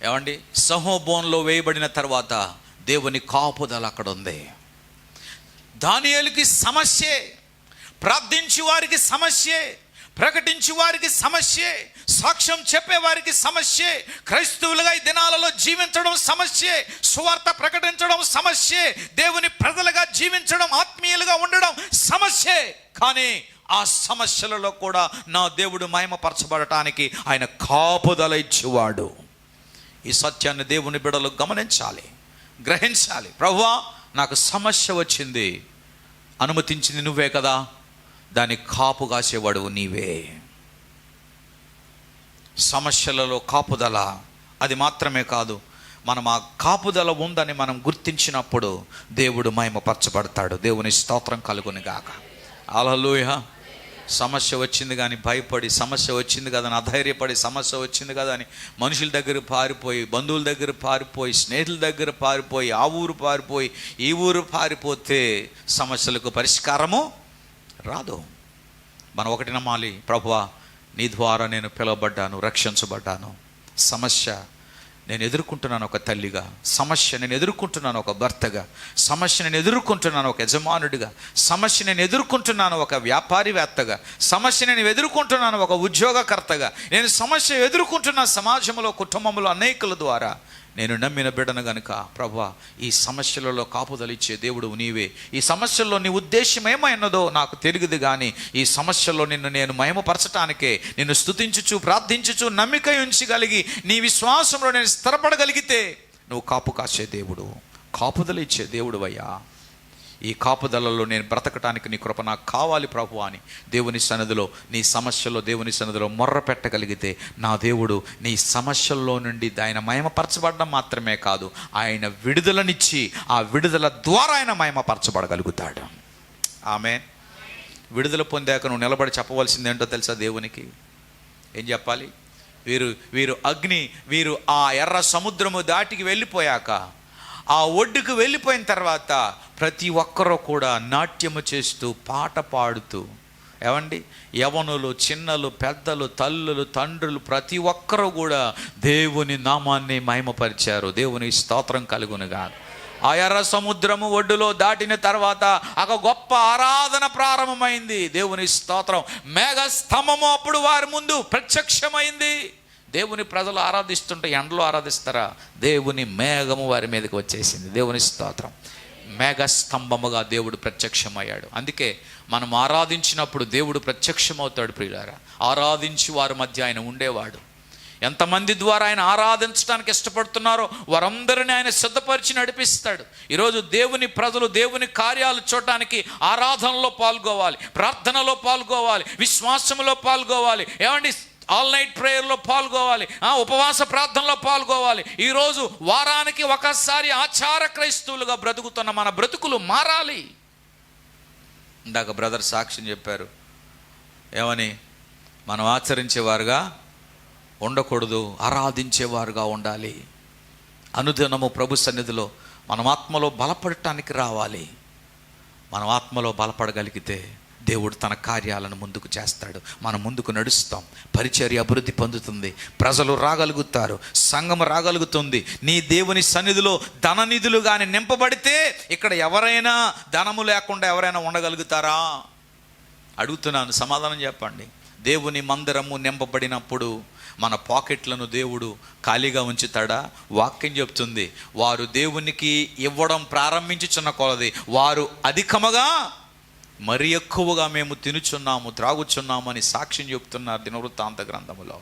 S1: ఏమండి, సహోబోన్లో వేయబడిన తర్వాత దేవుని కాపుదల అక్కడ ఉంది. దానియేలుకి సమస్యే, ప్రార్థించి వారికి సమస్యే, ప్రకటించి వారికి సమస్యే, సాక్ష్యం చెప్పేవారికి సమస్యే, క్రైస్తవులుగా ఈ దినాలలో జీవించడం సమస్యే, సువార్త ప్రకటించడం సమస్యే, దేవుని ప్రజలుగా జీవించడం, ఆత్మీయులుగా ఉండడం సమస్యే. కానీ ఆ సమస్యలలో కూడా నా దేవుడు మహిమపరచబడటానికి ఆయన కాపుదల ఇచ్చేవాడు. ఈ సత్యాన్ని దేవుని బిడ్డలు గమనించాలి, గ్రహించాలి. ప్రభువా, నాకు సమస్య వచ్చింది, అనుమతించింది నువ్వే కదా, దాన్ని కాపు కాసేవాడు నీవే. సమస్యలలో కాపుదల. అది మాత్రమే కాదు, మనం ఆ కాపుదల ఉందని మనం గుర్తించినప్పుడు దేవుడు మహిమపరచబడతాడు. దేవుని స్తోత్రం కలుగును గాక. హల్లెలూయా. సమస్య వచ్చింది కానీ భయపడి, సమస్య వచ్చింది కదా అని అధైర్యపడి, సమస్య వచ్చింది కదా అని మనుషుల దగ్గర పారిపోయి, బంధువుల దగ్గర పారిపోయి, స్నేహితుల దగ్గర పారిపోయి, ఆ ఊరు పారిపోయి, ఈ ఊరు పారిపోతే సమస్యలకు పరిష్కారము రాదు. మనం ఒకటి నమ్మాలి, ప్రభువా నీ ద్వారా నేను పిలువబడ్డాను, రక్షించబడ్డాను. సమస్య నేను ఎదుర్కొంటున్నాను ఒక తల్లిగా, సమస్య నేను ఎదుర్కొంటున్నాను ఒక భర్తగా, సమస్య నేను ఎదుర్కొంటున్నాను ఒక యజమానుడిగా, సమస్య నేను ఎదుర్కొంటున్నాను ఒక వ్యాపారివేత్తగా, సమస్య నేను ఎదుర్కొంటున్నాను ఒక ఉద్యోగకర్తగా, నేను సమస్య ఎదుర్కొంటున్న సమాజంలో, కుటుంబంలో అనేకుల ద్వారా నేను నమ్మిన బిడ్డను గనుక ప్రభువా ఈ సమస్యలలో కాపుదలిచ్చే దేవుడు నీవే. ఈ సమస్యల్లో నీ ఉద్దేశం ఏమైనదో నాకు తెలియదు, కానీ ఈ సమస్యల్లో నిన్ను నేను మహిమపరచటానికే, నిన్ను స్తుతించుచు ప్రార్థించుచు నమ్మిక ఉంచగలిగి నీ విశ్వాసంలో నేను స్థిరపడగలిగితే నువ్వు కాపు కాసే దేవుడు, కాపుదల ఇచ్చే దేవుడు అయ్యా. ఈ కాపుదలలో నేను బ్రతకటానికి నీ కృప నాకు కావాలి ప్రభువా అని దేవుని సన్నిధిలో, నీ సమస్యలో దేవుని సన్నిధిలో మొర్ర పెట్టగలిగితే నా దేవుడు నీ సమస్యల్లో నుండి ఆయన మహిమపరచబడడం మాత్రమే కాదు, ఆయన విడుదలనిచ్చి ఆ విడుదల ద్వారా ఆయన మహిమపరచబడగలుగుతాడు. ఆమేన్. విడుదల పొందాక నువ్వు నిలబడి చెప్పవలసింది ఏంటో తెలుసా? దేవునికి ఏం చెప్పాలి? వీరు ఆ ఎర్ర సముద్రము దాటికి వెళ్ళిపోయాక, ఆ ఒడ్డుకు వెళ్ళిపోయిన తర్వాత ప్రతి ఒక్కరూ కూడా నాట్యము చేస్తూ, పాట పాడుతూ, ఏమండి, యవనులు, చిన్నలు, పెద్దలు, తల్లులు, తండ్రులు ప్రతి ఒక్కరూ కూడా దేవుని నామాన్ని మహిమపరిచారు. దేవుని స్తోత్రం కలుగునుగా. ఆ ఎర్ర సముద్రము ఒడ్డులో దాటిన తర్వాత ఒక గొప్ప ఆరాధన ప్రారంభమైంది. దేవుని స్తోత్రం. మేఘ స్తంభము అప్పుడు వారి ముందు ప్రత్యక్షమైంది. దేవుని ప్రజలు ఆరాధిస్తుంటే ఎండలో ఆరాధిస్తారా? దేవుని మేఘము వారి మీదకి వచ్చేసింది. దేవుని స్తోత్రం. మేఘస్తంభముగా దేవుడు ప్రత్యక్షమయ్యాడు. అందుకే మనం ఆరాధించినప్పుడు దేవుడు ప్రత్యక్షమవుతాడు. ప్రియులారా, ఆరాధించి వారి మధ్య ఆయన ఉండేవాడు. ఎంతమంది ద్వారా ఆయన ఆరాధించడానికి ఇష్టపడుతున్నారో వారందరినీ ఆయన సిద్ధపరిచి నడిపిస్తాడు. ఈరోజు దేవుని ప్రజలు దేవుని కార్యాలు చూడటానికి ఆరాధనలో పాల్గొవాలి, ప్రార్థనలో పాల్గొవాలి, విశ్వాసంలో పాల్గొవాలి, ఏమండి ఆల్ నైట్ ప్రేయర్లో పాల్గొవాలి, ఉపవాస ప్రార్థనలో పాల్గొవాలి. ఈరోజు వారానికి ఒకసారి ఆచార క్రైస్తవులుగా బ్రతుకుతున్న మన బ్రతుకులు మారాలి. ఇందాక బ్రదర్ సాక్ష్యం చెప్పారు, ఏమని? మనం ఆచరించేవారుగా ఉండకూడదు, ఆరాధించేవారుగా ఉండాలి. అనుదినము ప్రభు సన్నిధిలో మనం ఆత్మలో బలపడటానికి రావాలి. మనం ఆత్మలో బలపడగలిగితే దేవుడు తన కార్యాలను ముందుకు చేస్తాడు. మనం ముందుకు నడుస్తాం, పరిచర్య అభివృద్ధి పొందుతుంది, ప్రజలు రాగలుగుతారు, సంఘం రాగలుగుతుంది. నీ దేవుని సన్నిధిలో ధననిధులు కానీ నింపబడితే ఇక్కడ ఎవరైనా ధనము లేకుండా ఎవరైనా ఉండగలుగుతారా? అడుగుతున్నాను, సమాధానం చెప్పండి. దేవుని మందిరము నింపబడినప్పుడు మన పాకెట్లను దేవుడు ఖాళీగా ఉంచుతాడా? వాక్యం చెప్తుంది, వారు దేవునికి ఇవ్వడం ప్రారంభించుచున్న కొలది వారు అధికముగా మరి ఎక్కువగా మేము తినుచున్నాము, త్రాగుచున్నాము అని సాక్ష్యం చెప్తున్నారు దినవృత్తాంత గ్రంథములో.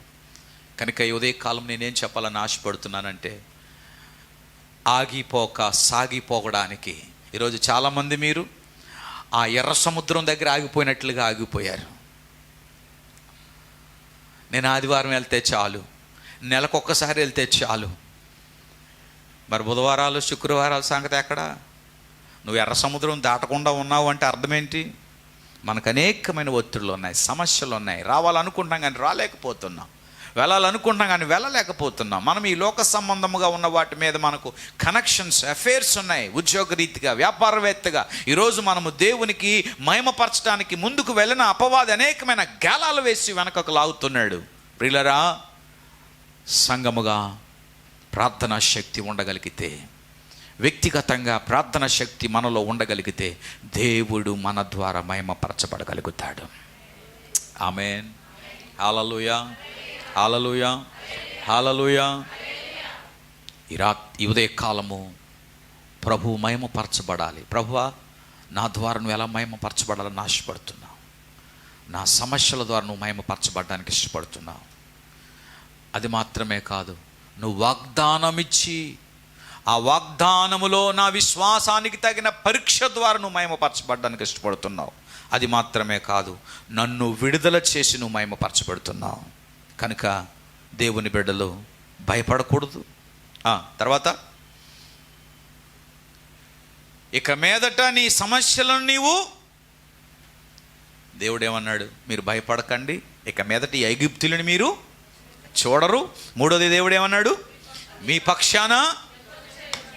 S1: కనుక ఈ ఉదయకాలం నేనేం చెప్పాలని ఆశపడుతున్నానంటే, ఆగిపోక సాగిపోవడానికి ఈరోజు చాలామంది మీరు ఆ ఎర్ర సముద్రం దగ్గర ఆగిపోయినట్లుగా ఆగిపోయారు. నేను ఆదివారం వెళ్తే చాలు, నెలకొక్కసారి వెళ్తే చాలు, మరి బుధవారాలు శుక్రవారాల సంగతి ఎక్కడ? నువ్వు ఎర్ర సముద్రం దాటకుండా ఉన్నావు అంటే అర్థం ఏంటి? మనకు అనేకమైన ఒత్తిళ్ళు ఉన్నాయి, సమస్యలు ఉన్నాయి, రావాలనుకుంటున్నాం కానీ రాలేకపోతున్నాం, వెళ్ళాలనుకుంటున్నాం కానీ వెళ్ళలేకపోతున్నాం. మనం ఈ లోక సంబంధముగా ఉన్న వాటి మీద మనకు కనెక్షన్స్, అఫైర్స్ ఉన్నాయి. ఉద్యోగరీతిగా, వ్యాపారవేత్తగా ఈరోజు మనము దేవునికి మహిమపరచడానికి ముందుకు వెళ్ళిన అపవాది అనేకమైన గాలాలు వేసి వెనకకు లాగుతున్నాడు. ప్రియులరా, సంఘముగా ప్రార్థనా శక్తి ఉండగలిగితే, వ్యక్తిగతంగా ప్రార్థన శక్తి మనలో ఉండగలిగితే దేవుడు మన ద్వారా మహిమపరచబడగలుగుతాడు. ఆమేన్. హల్లెలూయా, హల్లెలూయా, హల్లెలూయా. ఈ ఉదయకాలము ప్రభు మహిమపరచబడాలి. ప్రభువా, నా ద్వారా నువ్వు ఎలా మహిమపరచబడాలని ఆశపడుతున్నావు? నా సమస్యల ద్వారా నువ్వు మహిమపరచబడడానికి ఇష్టపడుతున్నావు. అది మాత్రమే కాదు, నువ్వు వాగ్దానం ఇచ్చి ఆ వాగ్దానములో నా విశ్వాసానికి తగిన పరీక్ష ద్వారా నువ్వు మహిమపరచబడడానికి ఇష్టపడుతున్నావు. అది మాత్రమే కాదు, నన్ను విడుదల చేసి నువ్వు మహిమపరచబడుతున్నావు. కనుక దేవుని బిడ్డలు భయపడకూడదు. తర్వాత ఇక మీదట నీ సమస్యలను నీవు, దేవుడు ఏమన్నాడు? మీరు భయపడకండి, ఇక మీదట ఈ ఐగుప్తులను మీరు చూడరు. మూడోది దేవుడు ఏమన్నాడు? మీ పక్షాన.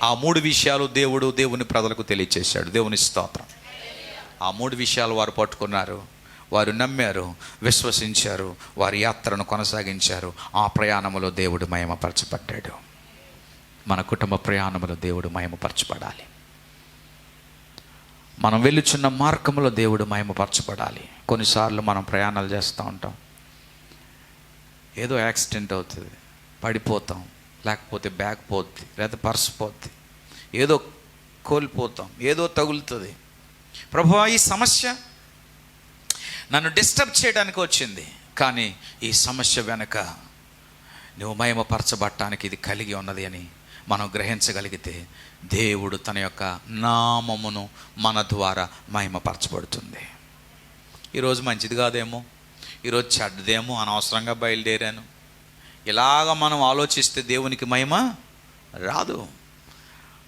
S1: ఆ 3 విషయాలు దేవుని ప్రజలకు తెలియచేశాడు. దేవుని స్తోత్రం. ఆ 3 విషయాలు వారు పట్టుకున్నారు, వారు నమ్మారు, విశ్వసించారు, వారి యాత్రను కొనసాగించారు. ఆ ప్రయాణములో దేవుడు మహిమపరచబడ్డాడు. మన కుటుంబ ప్రయాణములో దేవుడు మహిమపరచబడాలి. మనం వెళ్ళుచున్న మార్గంలో దేవుడు మహిమపరచబడాలి. కొన్నిసార్లు మనం ప్రయాణాలు చేస్తూ ఉంటాం, ఏదో యాక్సిడెంట్ అవుతుంది, పడిపోతాం, లేకపోతే బ్యాగ్ పోద్ది, లేదా పర్స్ పోద్ది, ఏదో కోల్పోతాం, ఏదో తగులుతుంది. ప్రభువా, ఈ సమస్య నన్ను డిస్టర్బ్ చేయడానికి వచ్చింది, కానీ ఈ సమస్య వెనుక నువ్వు మహిమపరచబడటానికి ఇది కలిగి ఉన్నది అని మనం గ్రహించగలిగితే దేవుడు తన యొక్క నామమును మన ద్వారా మహిమపరచబడుతుంది. ఈరోజు మంచిది కాదేమో, ఈరోజు చెడ్డదేమో, అనవసరంగా బయలుదేరాను, ఇలాగ మనం ఆలోచిస్తే దేవునికి మహిమ రాదు.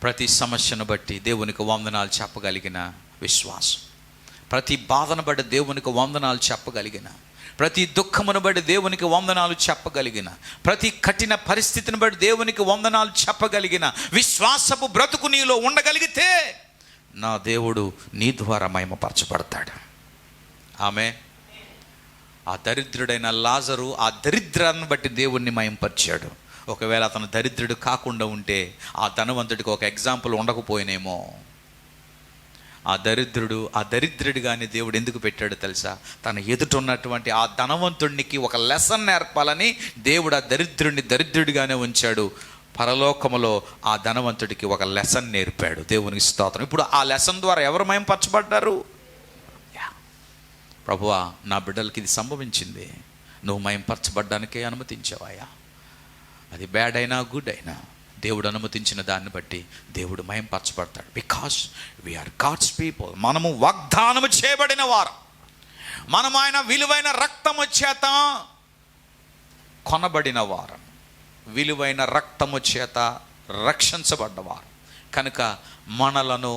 S1: ప్రతి సమస్యను బట్టి దేవునికి వందనాలు చెప్పగలిగిన విశ్వాసం, ప్రతి బాధను బట్టి దేవునికి వందనాలు చెప్పగలిగిన, ప్రతి దుఃఖమును బట్టి దేవునికి వందనాలు చెప్పగలిగిన, ప్రతి కఠిన పరిస్థితిని బట్టి దేవునికి వందనాలు చెప్పగలిగిన విశ్వాసపు బ్రతుకు నీలో ఉండగలిగితే నా దేవుడు నీ ద్వారా మహిమపరచబడతాడు. ఆమె ఆ దరిద్రుడైన లాజరు ఆ దరిద్రాన్ని బట్టి దేవుణ్ణి మహిమపరిచాడు. ఒకవేళ అతను దరిద్రుడు కాకుండా ఉంటే ఆ ధనవంతుడికి ఒక ఎగ్జాంపుల్ ఉండకపోయినేమో. ఆ దరిద్రుడిగానే దేవుడు ఎందుకు పెట్టాడో తెలుసా? తన ఎదుట ఉన్నటువంటి ఆ ధనవంతుడికి ఒక లెసన్ నేర్పాలని దేవుడు ఆ దరిద్రుడిగానే ఉంచాడు. పరలోకములో ఆ ధనవంతుడికి ఒక లెసన్ నేర్పాడు. దేవునికి స్తోత్రం. ఇప్పుడు ఆ లెసన్ ద్వారా ఎవరు మహిమపరచబడ్డారు? ప్రభువా, నా బిడ్డలకి ఇది సంభవించింది, నువ్వు మహిమపరచబడ్డానికే అనుమతించావయ్యా. అది బ్యాడ్ అయినా గుడ్ అయినా దేవుడు అనుమతించిన దాన్ని బట్టి దేవుడు మహిమపరచబడతాడు. Because we are God's people. మనము వాగ్దానము చేయబడిన వారు, మనం ఆయన విలువైన రక్తము చేత కొనబడిన వారు, విలువైన రక్తము చేత రక్షించబడ్డవారు. కనుక మనలను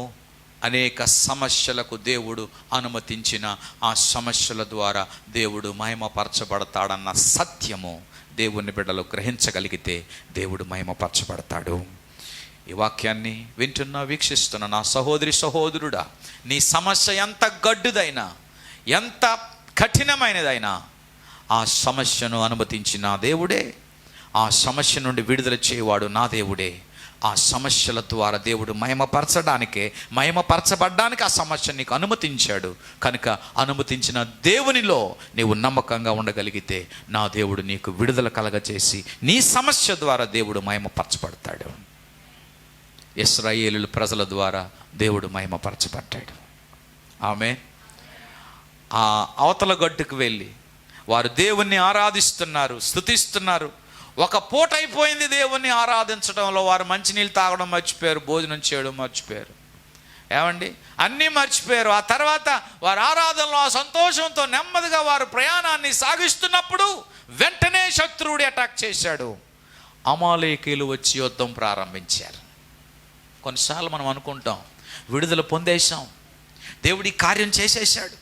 S1: అనేక సమస్యలకు దేవుడు అనుమతించిన ఆ సమస్యల ద్వారా దేవుడు మహిమపరచబడతాడన్న సత్యము దేవుని బిడ్డలు గ్రహించగలిగితే దేవుడు మహిమపరచబడతాడు. ఈ వాక్యాన్ని వింటున్నా, వీక్షిస్తున్న నా సహోదరి సహోదరుడా, నీ సమస్య ఎంత గడ్డుదైనా, ఎంత కఠినమైనదైనా ఆ సమస్యను అనుమతించిన దేవుడే, ఆ సమస్య నుండి విడుదల చేయవాడు నా దేవుడే. ఆ సమస్యల ద్వారా దేవుడు మహిమపరచబడ్డానికి ఆ సమస్య నీకు అనుమతించాడు. కనుక అనుమతించిన దేవునిలో నీవు నమ్మకంగా ఉండగలిగితే నా దేవుడు నీకు విడుదల కలగచేసి నీ సమస్య ద్వారా దేవుడు మహిమపరచబడతాడు. ఇశ్రాయేలు ప్రజల ద్వారా దేవుడు మహిమపరచబడ్డాడు. ఆమె ఆ అవతల గట్టుకు వెళ్ళి వారు దేవుణ్ణి ఆరాధిస్తున్నారు, స్తుతిస్తున్నారు. ఒక పూట అయిపోయింది దేవుణ్ణి ఆరాధించడంలో. వారు మంచినీళ్ళు తాగడం మర్చిపోయారు, భోజనం చేయడం మర్చిపోయారు. ఏమండి, అన్నీ మర్చిపోయారు. ఆ తర్వాత వారు ఆరాధనలో ఆ సంతోషంతో నెమ్మదిగా వారు ప్రయాణాన్ని సాగిస్తున్నప్పుడు వెంటనే శత్రువుడు అటాక్ చేశాడు. అమాలేకీయులు వచ్చి యుద్ధం ప్రారంభించారు. కొన్నిసార్లు మనం అనుకుంటాం, విడుదల పొందేశాం, దేవుడి కార్యం చేసేసాడు,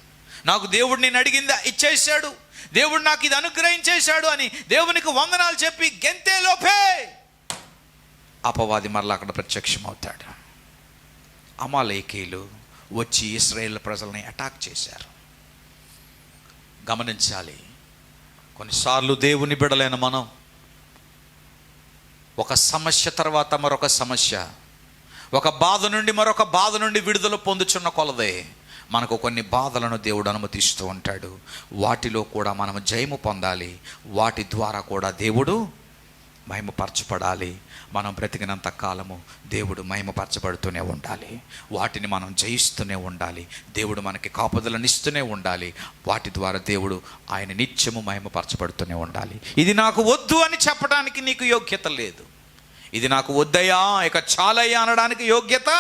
S1: నాకు దేవుడు నేను అడిగిందా ఇచ్చేసాడు, దేవుడు నాకు ఇది అనుగ్రహించేశాడు అని దేవునికి వందనాలు చెప్పి గెంతేలోపే అపవాది మరలా అక్కడ ప్రత్యక్షమవుతాడు. అమాలేకీయులు వచ్చి ఇశ్రాయేలు ప్రజల్ని అటాక్ చేశారు. గమనించాలి, కొన్నిసార్లు దేవుని బిడ్డలైన మనం ఒక సమస్య తర్వాత మరొక సమస్య, ఒక బాధ నుండి మరొక బాధ నుండి విడుదల పొందుచున్న కొలదే మనకు కొన్ని బాధలను దేవుడు అనుమతిస్తూ ఉంటాడు. వాటిలో కూడా మనం జయము పొందాలి. వాటి ద్వారా కూడా దేవుడు మహిమపరచబడాలి. మనం బ్రతికినంత కాలము దేవుడు మహిమపరచబడుతూనే ఉండాలి. వాటిని మనం జయిస్తూనే ఉండాలి. దేవుడు మనకి కాపుదలను ఇస్తూనే ఉండాలి. వాటి ద్వారా దేవుడు ఆయన నిత్యము మహిమపరచబడుతూనే ఉండాలి. ఇది నాకు వద్దు అని చెప్పడానికి నీకు యోగ్యత లేదు. ఇది నాకు వద్దయ్యా, ఇక చాలయ్యా అనడానికి యోగ్యత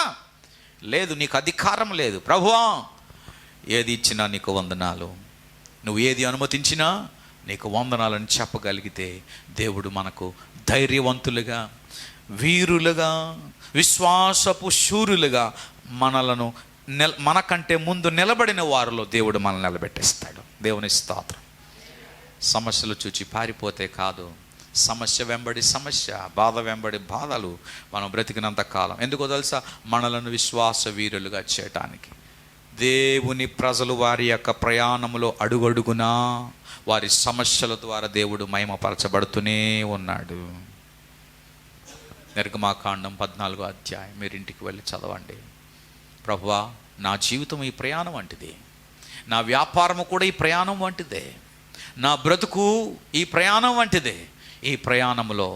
S1: లేదు, నీకు అధికారం లేదు. ప్రభువా ఏది ఇచ్చినా నీకు వందనాలు, నువ్వు ఏది అనుమతించినా నీకు వందనాలని చెప్పగలిగితే దేవుడు మనకు ధైర్యవంతులుగా, వీరులుగా, విశ్వాసపు శూరులుగా మనలను మనకంటే ముందు నిలబడిన వారిలో దేవుడు మనల్ని నిలబెట్టేస్తాడు. దేవుని స్తోత్రం. సమస్యలు చూచి పారిపోతే కాదు, సమస్య వెంబడి సమస్య, బాధ వెంబడి బాధలు మనం బ్రతికినంత కాలం. ఎందుకో తెలుసా? మనలను విశ్వాస వీరులుగా చేయటానికి. దేవుని ప్రజలు వారి యొక్క ప్రయాణంలో అడుగడుగునా వారి సమస్యల ద్వారా దేవుడు మహిమపరచబడుతూనే ఉన్నాడు. నిర్గమాకాండం 14వ అధ్యాయం మీరు ఇంటికి వెళ్ళి చదవండి. ప్రభువా నా జీవితం ఈ ప్రయాణం వంటిది, నా వ్యాపారము కూడా ఈ ప్రయాణం వంటిదే, నా బ్రతుకు ఈ ప్రయాణం వంటిదే. ఈ ప్రయాణంలో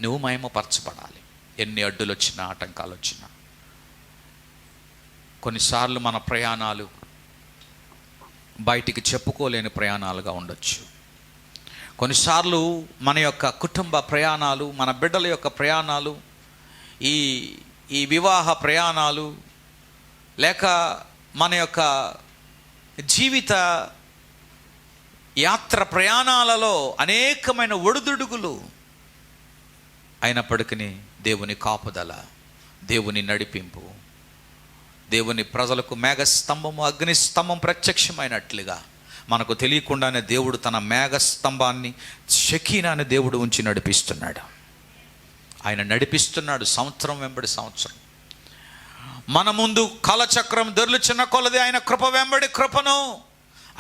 S1: నువ్వు మహిమపరచబడాలి. ఎన్ని అడ్డులు వచ్చినా, ఆటంకాలు వచ్చినా. కొన్నిసార్లు మన ప్రయాణాలు బయటికి చెప్పుకోలేని ప్రయాణాలుగా ఉండొచ్చు. కొన్నిసార్లు మన యొక్క కుటుంబ ప్రయాణాలు, మన బిడ్డల యొక్క ప్రయాణాలు, ఈ వివాహ ప్రయాణాలు, లేక మన యొక్క జీవిత యాత్ర ప్రయాణాలలో అనేకమైన ఒడిదుడుగులు అయినప్పటికీ దేవుని కాపుదల, దేవుని నడిపింపు, దేవుని ప్రజలకు మేఘస్తంభము అగ్నిస్తంభం ప్రత్యక్షమైనట్లుగా మనకు తెలియకుండానే దేవుడు తన మేఘస్తంభాన్ని షకీనాని దేవుడు ఉంచి నడిపిస్తున్నాడు. ఆయన నడిపిస్తున్నాడు సంవత్సరం వెంబడి సంవత్సరం. మన ముందు కాలచక్రం దొర్లుచున్న కొలది ఆయన కృప వెంబడి కృపను,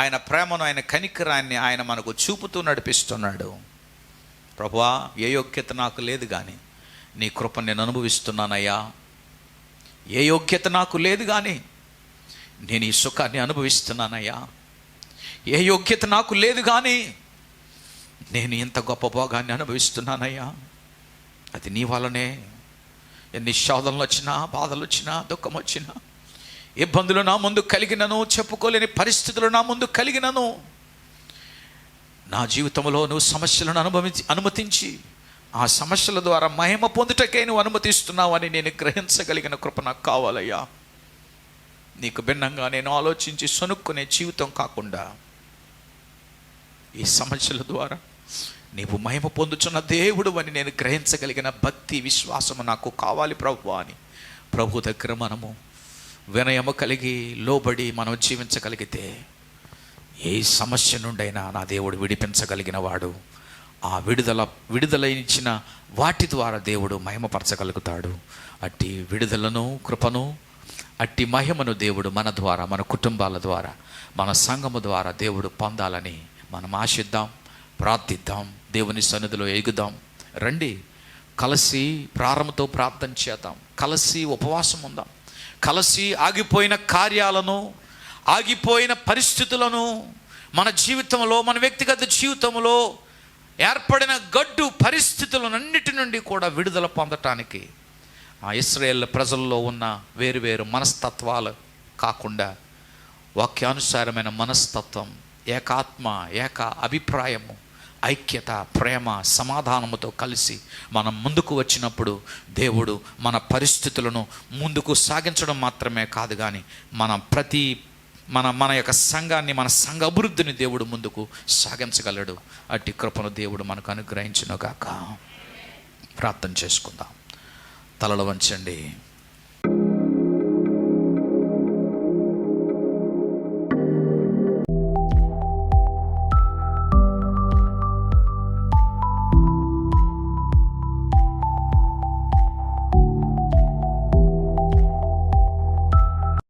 S1: ఆయన ప్రేమను, ఆయన కనికరాన్ని ఆయన మనకు చూపుతూ నడిపిస్తున్నాడు. ప్రభువా ఏ యోగ్యత నాకు లేదు కానీ నీ కృప నేను అనుభవిస్తున్నానయ్యా. ఏ యోగ్యత నాకు లేదు కానీ నేను ఈ సుఖాన్ని అనుభవిస్తున్నానయ్యా. ఏ యోగ్యత నాకు లేదు కానీ నేను ఇంత గొప్ప భోగాన్ని అనుభవిస్తున్నానయ్యా. అది నీ వల్లనే. ఎన్ని శోధనలు వచ్చినా, బాధలు వచ్చినా, దుఃఖం వచ్చినా, ఇబ్బందులు నా ముందు కలిగినను, చెప్పుకోలేని పరిస్థితులు నా ముందు కలిగినను, నా జీవితంలో నువ్వు సమస్యలను అనుమతించి ఆ సమస్యల ద్వారా మహిమ పొందుటకే నువ్వు అనుమతిస్తున్నావు అని నేను గ్రహించగలిగిన కృప నాకు కావాలయ్యా. నీకు భిన్నంగా నేను ఆలోచించి సొనుక్కునే జీవితం కాకుండా ఈ సమస్యల ద్వారా నీవు మహిమ పొందుచున్న దేవుడు అని నేను గ్రహించగలిగిన భక్తి, విశ్వాసము నాకు కావాలి ప్రభువా అని ప్రభు దగ్గర మనము వినయము కలిగి లోబడి మనం జీవించగలిగితే ఏ సమస్య నుండైనా నా దేవుడు విడిపించగలిగిన వాడు. ఆ విడుదల ఇచ్చిన వాటి ద్వారా దేవుడు మహిమపరచగలుగుతాడు. అట్టి విడుదలను, కృపను, అట్టి మహిమను దేవుడు మన ద్వారా, మన కుటుంబాల ద్వారా, మన సంఘము ద్వారా దేవుడు పొందాలని మనం ఆశిద్దాం, ప్రార్థిద్దాం, దేవుని సన్నిధిలో ఎగుదాం. రండి, కలిసి ప్రారంభంతో ప్రార్థన చేద్దాం, కలిసి ఉపవాసం ఉందాం, కలిసి ఆగిపోయిన కార్యాలను, ఆగిపోయిన పరిస్థితులను మన జీవితంలో, మన వ్యక్తిగత జీవితంలో ఏర్పడిన గడ్డు పరిస్థితులన్నిటి నుండి కూడా విడుదల పొందటానికి ఆ ఇశ్రాయేల్ ప్రజల్లో ఉన్న వేరువేరు మనస్తత్వాలు కాకుండా వాక్యానుసారమైన మనస్తత్వం, ఏకాత్మ, ఏక అభిప్రాయము, ఐక్యత, ప్రేమ, సమాధానముతో కలిసి మనం ముందుకు వచ్చినప్పుడు దేవుడు మన పరిస్థితులను ముందుకు సాగించడం మాత్రమే కాదు, కానీ మన యొక్క సంఘాన్ని, మన సంఘ అభివృద్ధిని దేవుడు ముందుకు సాగించగలడు. అట్టి కృపను దేవుడు మనకు అనుగ్రహించునుగాక. ప్రార్థన చేసుకుందాం. తలలు వంచండి.